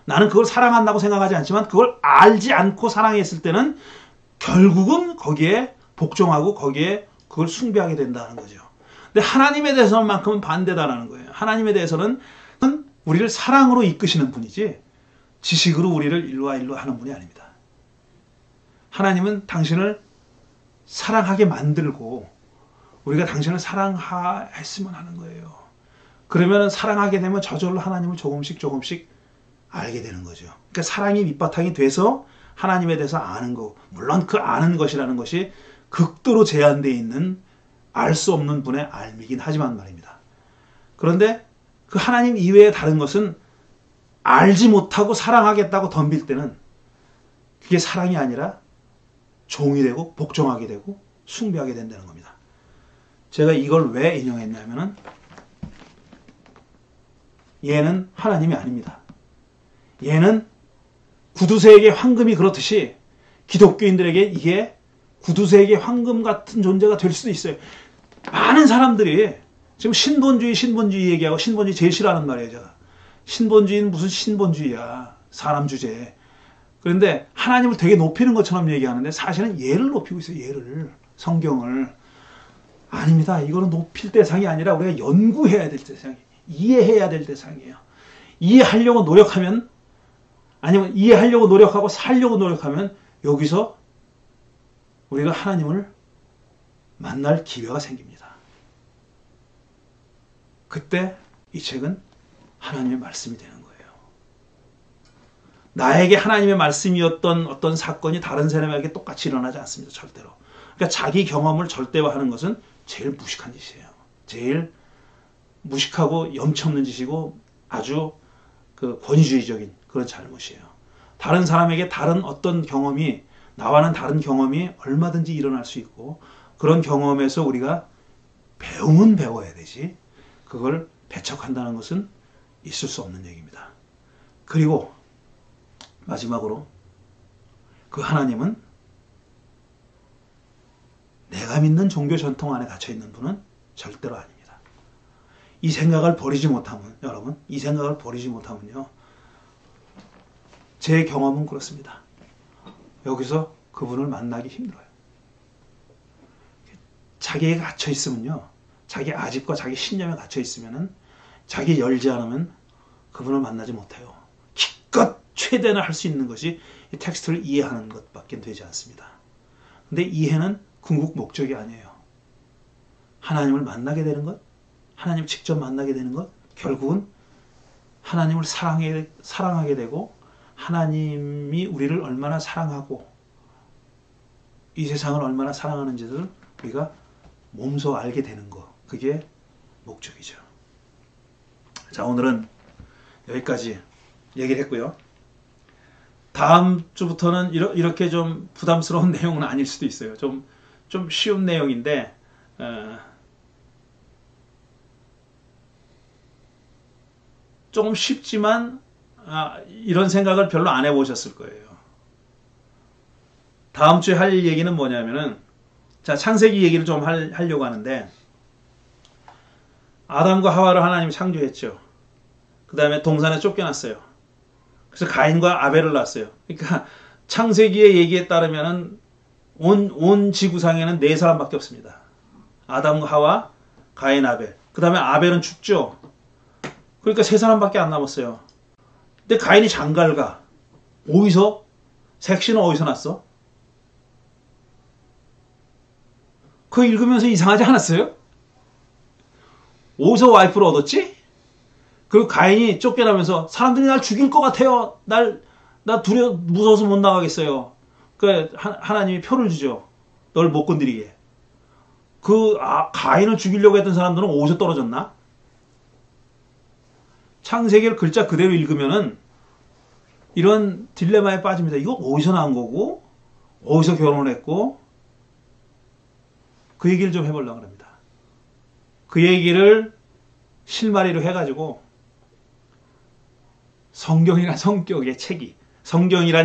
나는 그걸 사랑한다고 생각하지 않지만 그걸 알지 않고 사랑했을 때는 결국은 거기에 복종하고 거기에 그걸 숭배하게 된다는 거죠. 근데 하나님에 대해서만큼은 반대다라는 거예요. 하나님에 대해서는 우리를 사랑으로 이끄시는 분이지 지식으로 우리를 일로와 하는 분이 아닙니다. 하나님은 당신을 사랑하게 만들고 우리가 당신을 사랑했으면 하는 거예요. 그러면 사랑하게 되면 저절로 하나님을 조금씩 알게 되는 거죠. 그러니까 사랑이 밑바탕이 돼서 하나님에 대해서 아는 거, 물론 그 아는 것이라는 것이 극도로 제한되어 있는 알 수 없는 분의 알미긴 하지만 말입니다. 그런데 그 하나님 이외의 다른 것은 알지 못하고 사랑하겠다고 덤빌 때는 그게 사랑이 아니라 종이 되고 복종하게 되고 숭배하게 된다는 겁니다. 제가 이걸 왜 인용했냐면은 얘는 하나님이 아닙니다. 얘는 구두쇠에게 황금이 그렇듯이 기독교인들에게 이게 구두쇠에게 황금 같은 존재가 될 수도 있어요. 많은 사람들이 지금 신본주의 얘기하고 신본주의 제일 싫어하는 말이에요. 제가. 신본주의는 무슨 신본주의야. 사람 주제에. 그런데 하나님을 되게 높이는 것처럼 얘기하는데 사실은 얘를 높이고 있어요. 얘를. 성경을. 아닙니다. 이거는 높일 대상이 아니라 우리가 연구해야 될 대상이에요. 이해해야 될 대상이에요. 이해하려고 노력하면, 아니면 이해하려고 노력하고 살려고 노력하면 여기서 우리가 하나님을 만날 기회가 생깁니다. 그때 이 책은 하나님의 말씀이 되는 거예요. 나에게 하나님의 말씀이었던 어떤 사건이 다른 사람에게 똑같이 일어나지 않습니다. 절대로. 그러니까 자기 경험을 절대화하는 것은 제일 무식한 짓이에요. 제일 무식하고 염치 없는 짓이고 아주 그 권위주의적인 그런 잘못이에요. 다른 사람에게 다른 어떤 경험이 나와는 다른 경험이 얼마든지 일어날 수 있고 그런 경험에서 우리가 배움은 배워야 되지 그걸 배척한다는 것은 있을 수 없는 얘기입니다. 그리고 마지막으로 그 하나님은 내가 믿는 종교 전통 안에 갇혀 있는 분은 절대로 아닙니다. 이 생각을 버리지 못하면 여러분 이 생각을 버리지 못하면요 제 경험은 그렇습니다. 여기서 그분을 만나기 힘들어요. 자기에 갇혀 있으면요 자기 아집과 자기 신념에 갇혀 있으면은 자기 열지 않으면 그분을 만나지 못해요. 기껏 최대한 할 수 있는 것이 이 텍스트를 이해하는 것밖에 되지 않습니다. 근데 이해는 궁극 목적이 아니에요. 하나님을 만나게 되는 것, 하나님을 직접 만나게 되는 것, 결국은 하나님을 사랑하게 되고 하나님이 우리를 얼마나 사랑하고 이 세상을 얼마나 사랑하는지를 우리가 몸소 알게 되는 것, 그게 목적이죠. 자, 오늘은 여기까지 얘기를 했고요. 다음 주부터는 이렇게 좀 부담스러운 내용은 아닐 수도 있어요. 좀 쉬운 내용인데 조금 쉽지만 이런 생각을 별로 안 해보셨을 거예요. 다음 주에 할 얘기는 뭐냐면은 자 창세기 얘기를 좀 하려고 하는데 아담과 하와를 하나님이 창조했죠. 그 다음에 동산에 쫓겨났어요. 그래서 가인과 아벨을 낳았어요. 그러니까 창세기의 얘기에 따르면은 온 지구상에는 4사람밖에 없습니다. 아담과 하와, 가인, 아벨. 그 다음에 아벨은 죽죠. 그러니까 3사람밖에 안 남았어요. 근데 가인이 장가가. 색시는 어디서 났어? 그거 읽으면서 이상하지 않았어요? 어디서 와이프를 얻었지? 그리고 가인이 쫓겨나면서 사람들이 날 죽일 것 같아요. 나 무서워서 못 나가겠어요. 그 하나님이 표를 주죠. 널 못 건드리게. 가인을 죽이려고 했던 사람들은 어디서 떨어졌나? 창세기를 글자 그대로 읽으면은 이런 딜레마에 빠집니다. 이거 어디서 나온 거고, 어디서 결혼했고, 그 얘기를 좀 해보려고 합니다. 그 얘기를 실마리로 해가지고 성경이란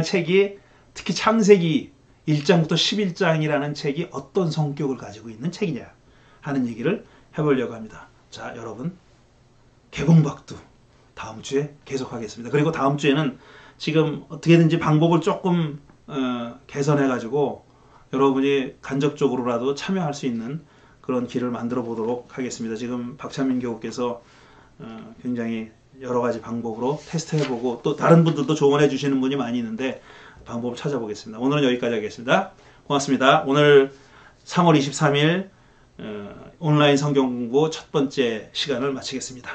책이 특히 창세기 1장부터 11장이라는 책이 어떤 성격을 가지고 있는 책이냐 하는 얘기를 해보려고 합니다. 자, 여러분 개봉박두 다음 주에 계속하겠습니다. 그리고 다음 주에는 지금 어떻게든지 방법을 조금 개선해가지고 여러분이 간접적으로라도 참여할 수 있는 그런 길을 만들어 보도록 하겠습니다. 지금 박찬민 교우께서 굉장히 여러 가지 방법으로 테스트해보고 또 다른 분들도 조언해 주시는 분이 많이 있는데 방법을 찾아보겠습니다. 오늘은 여기까지 하겠습니다. 고맙습니다. 오늘 3월 23일 온라인 성경 공부 첫 번째 시간을 마치겠습니다.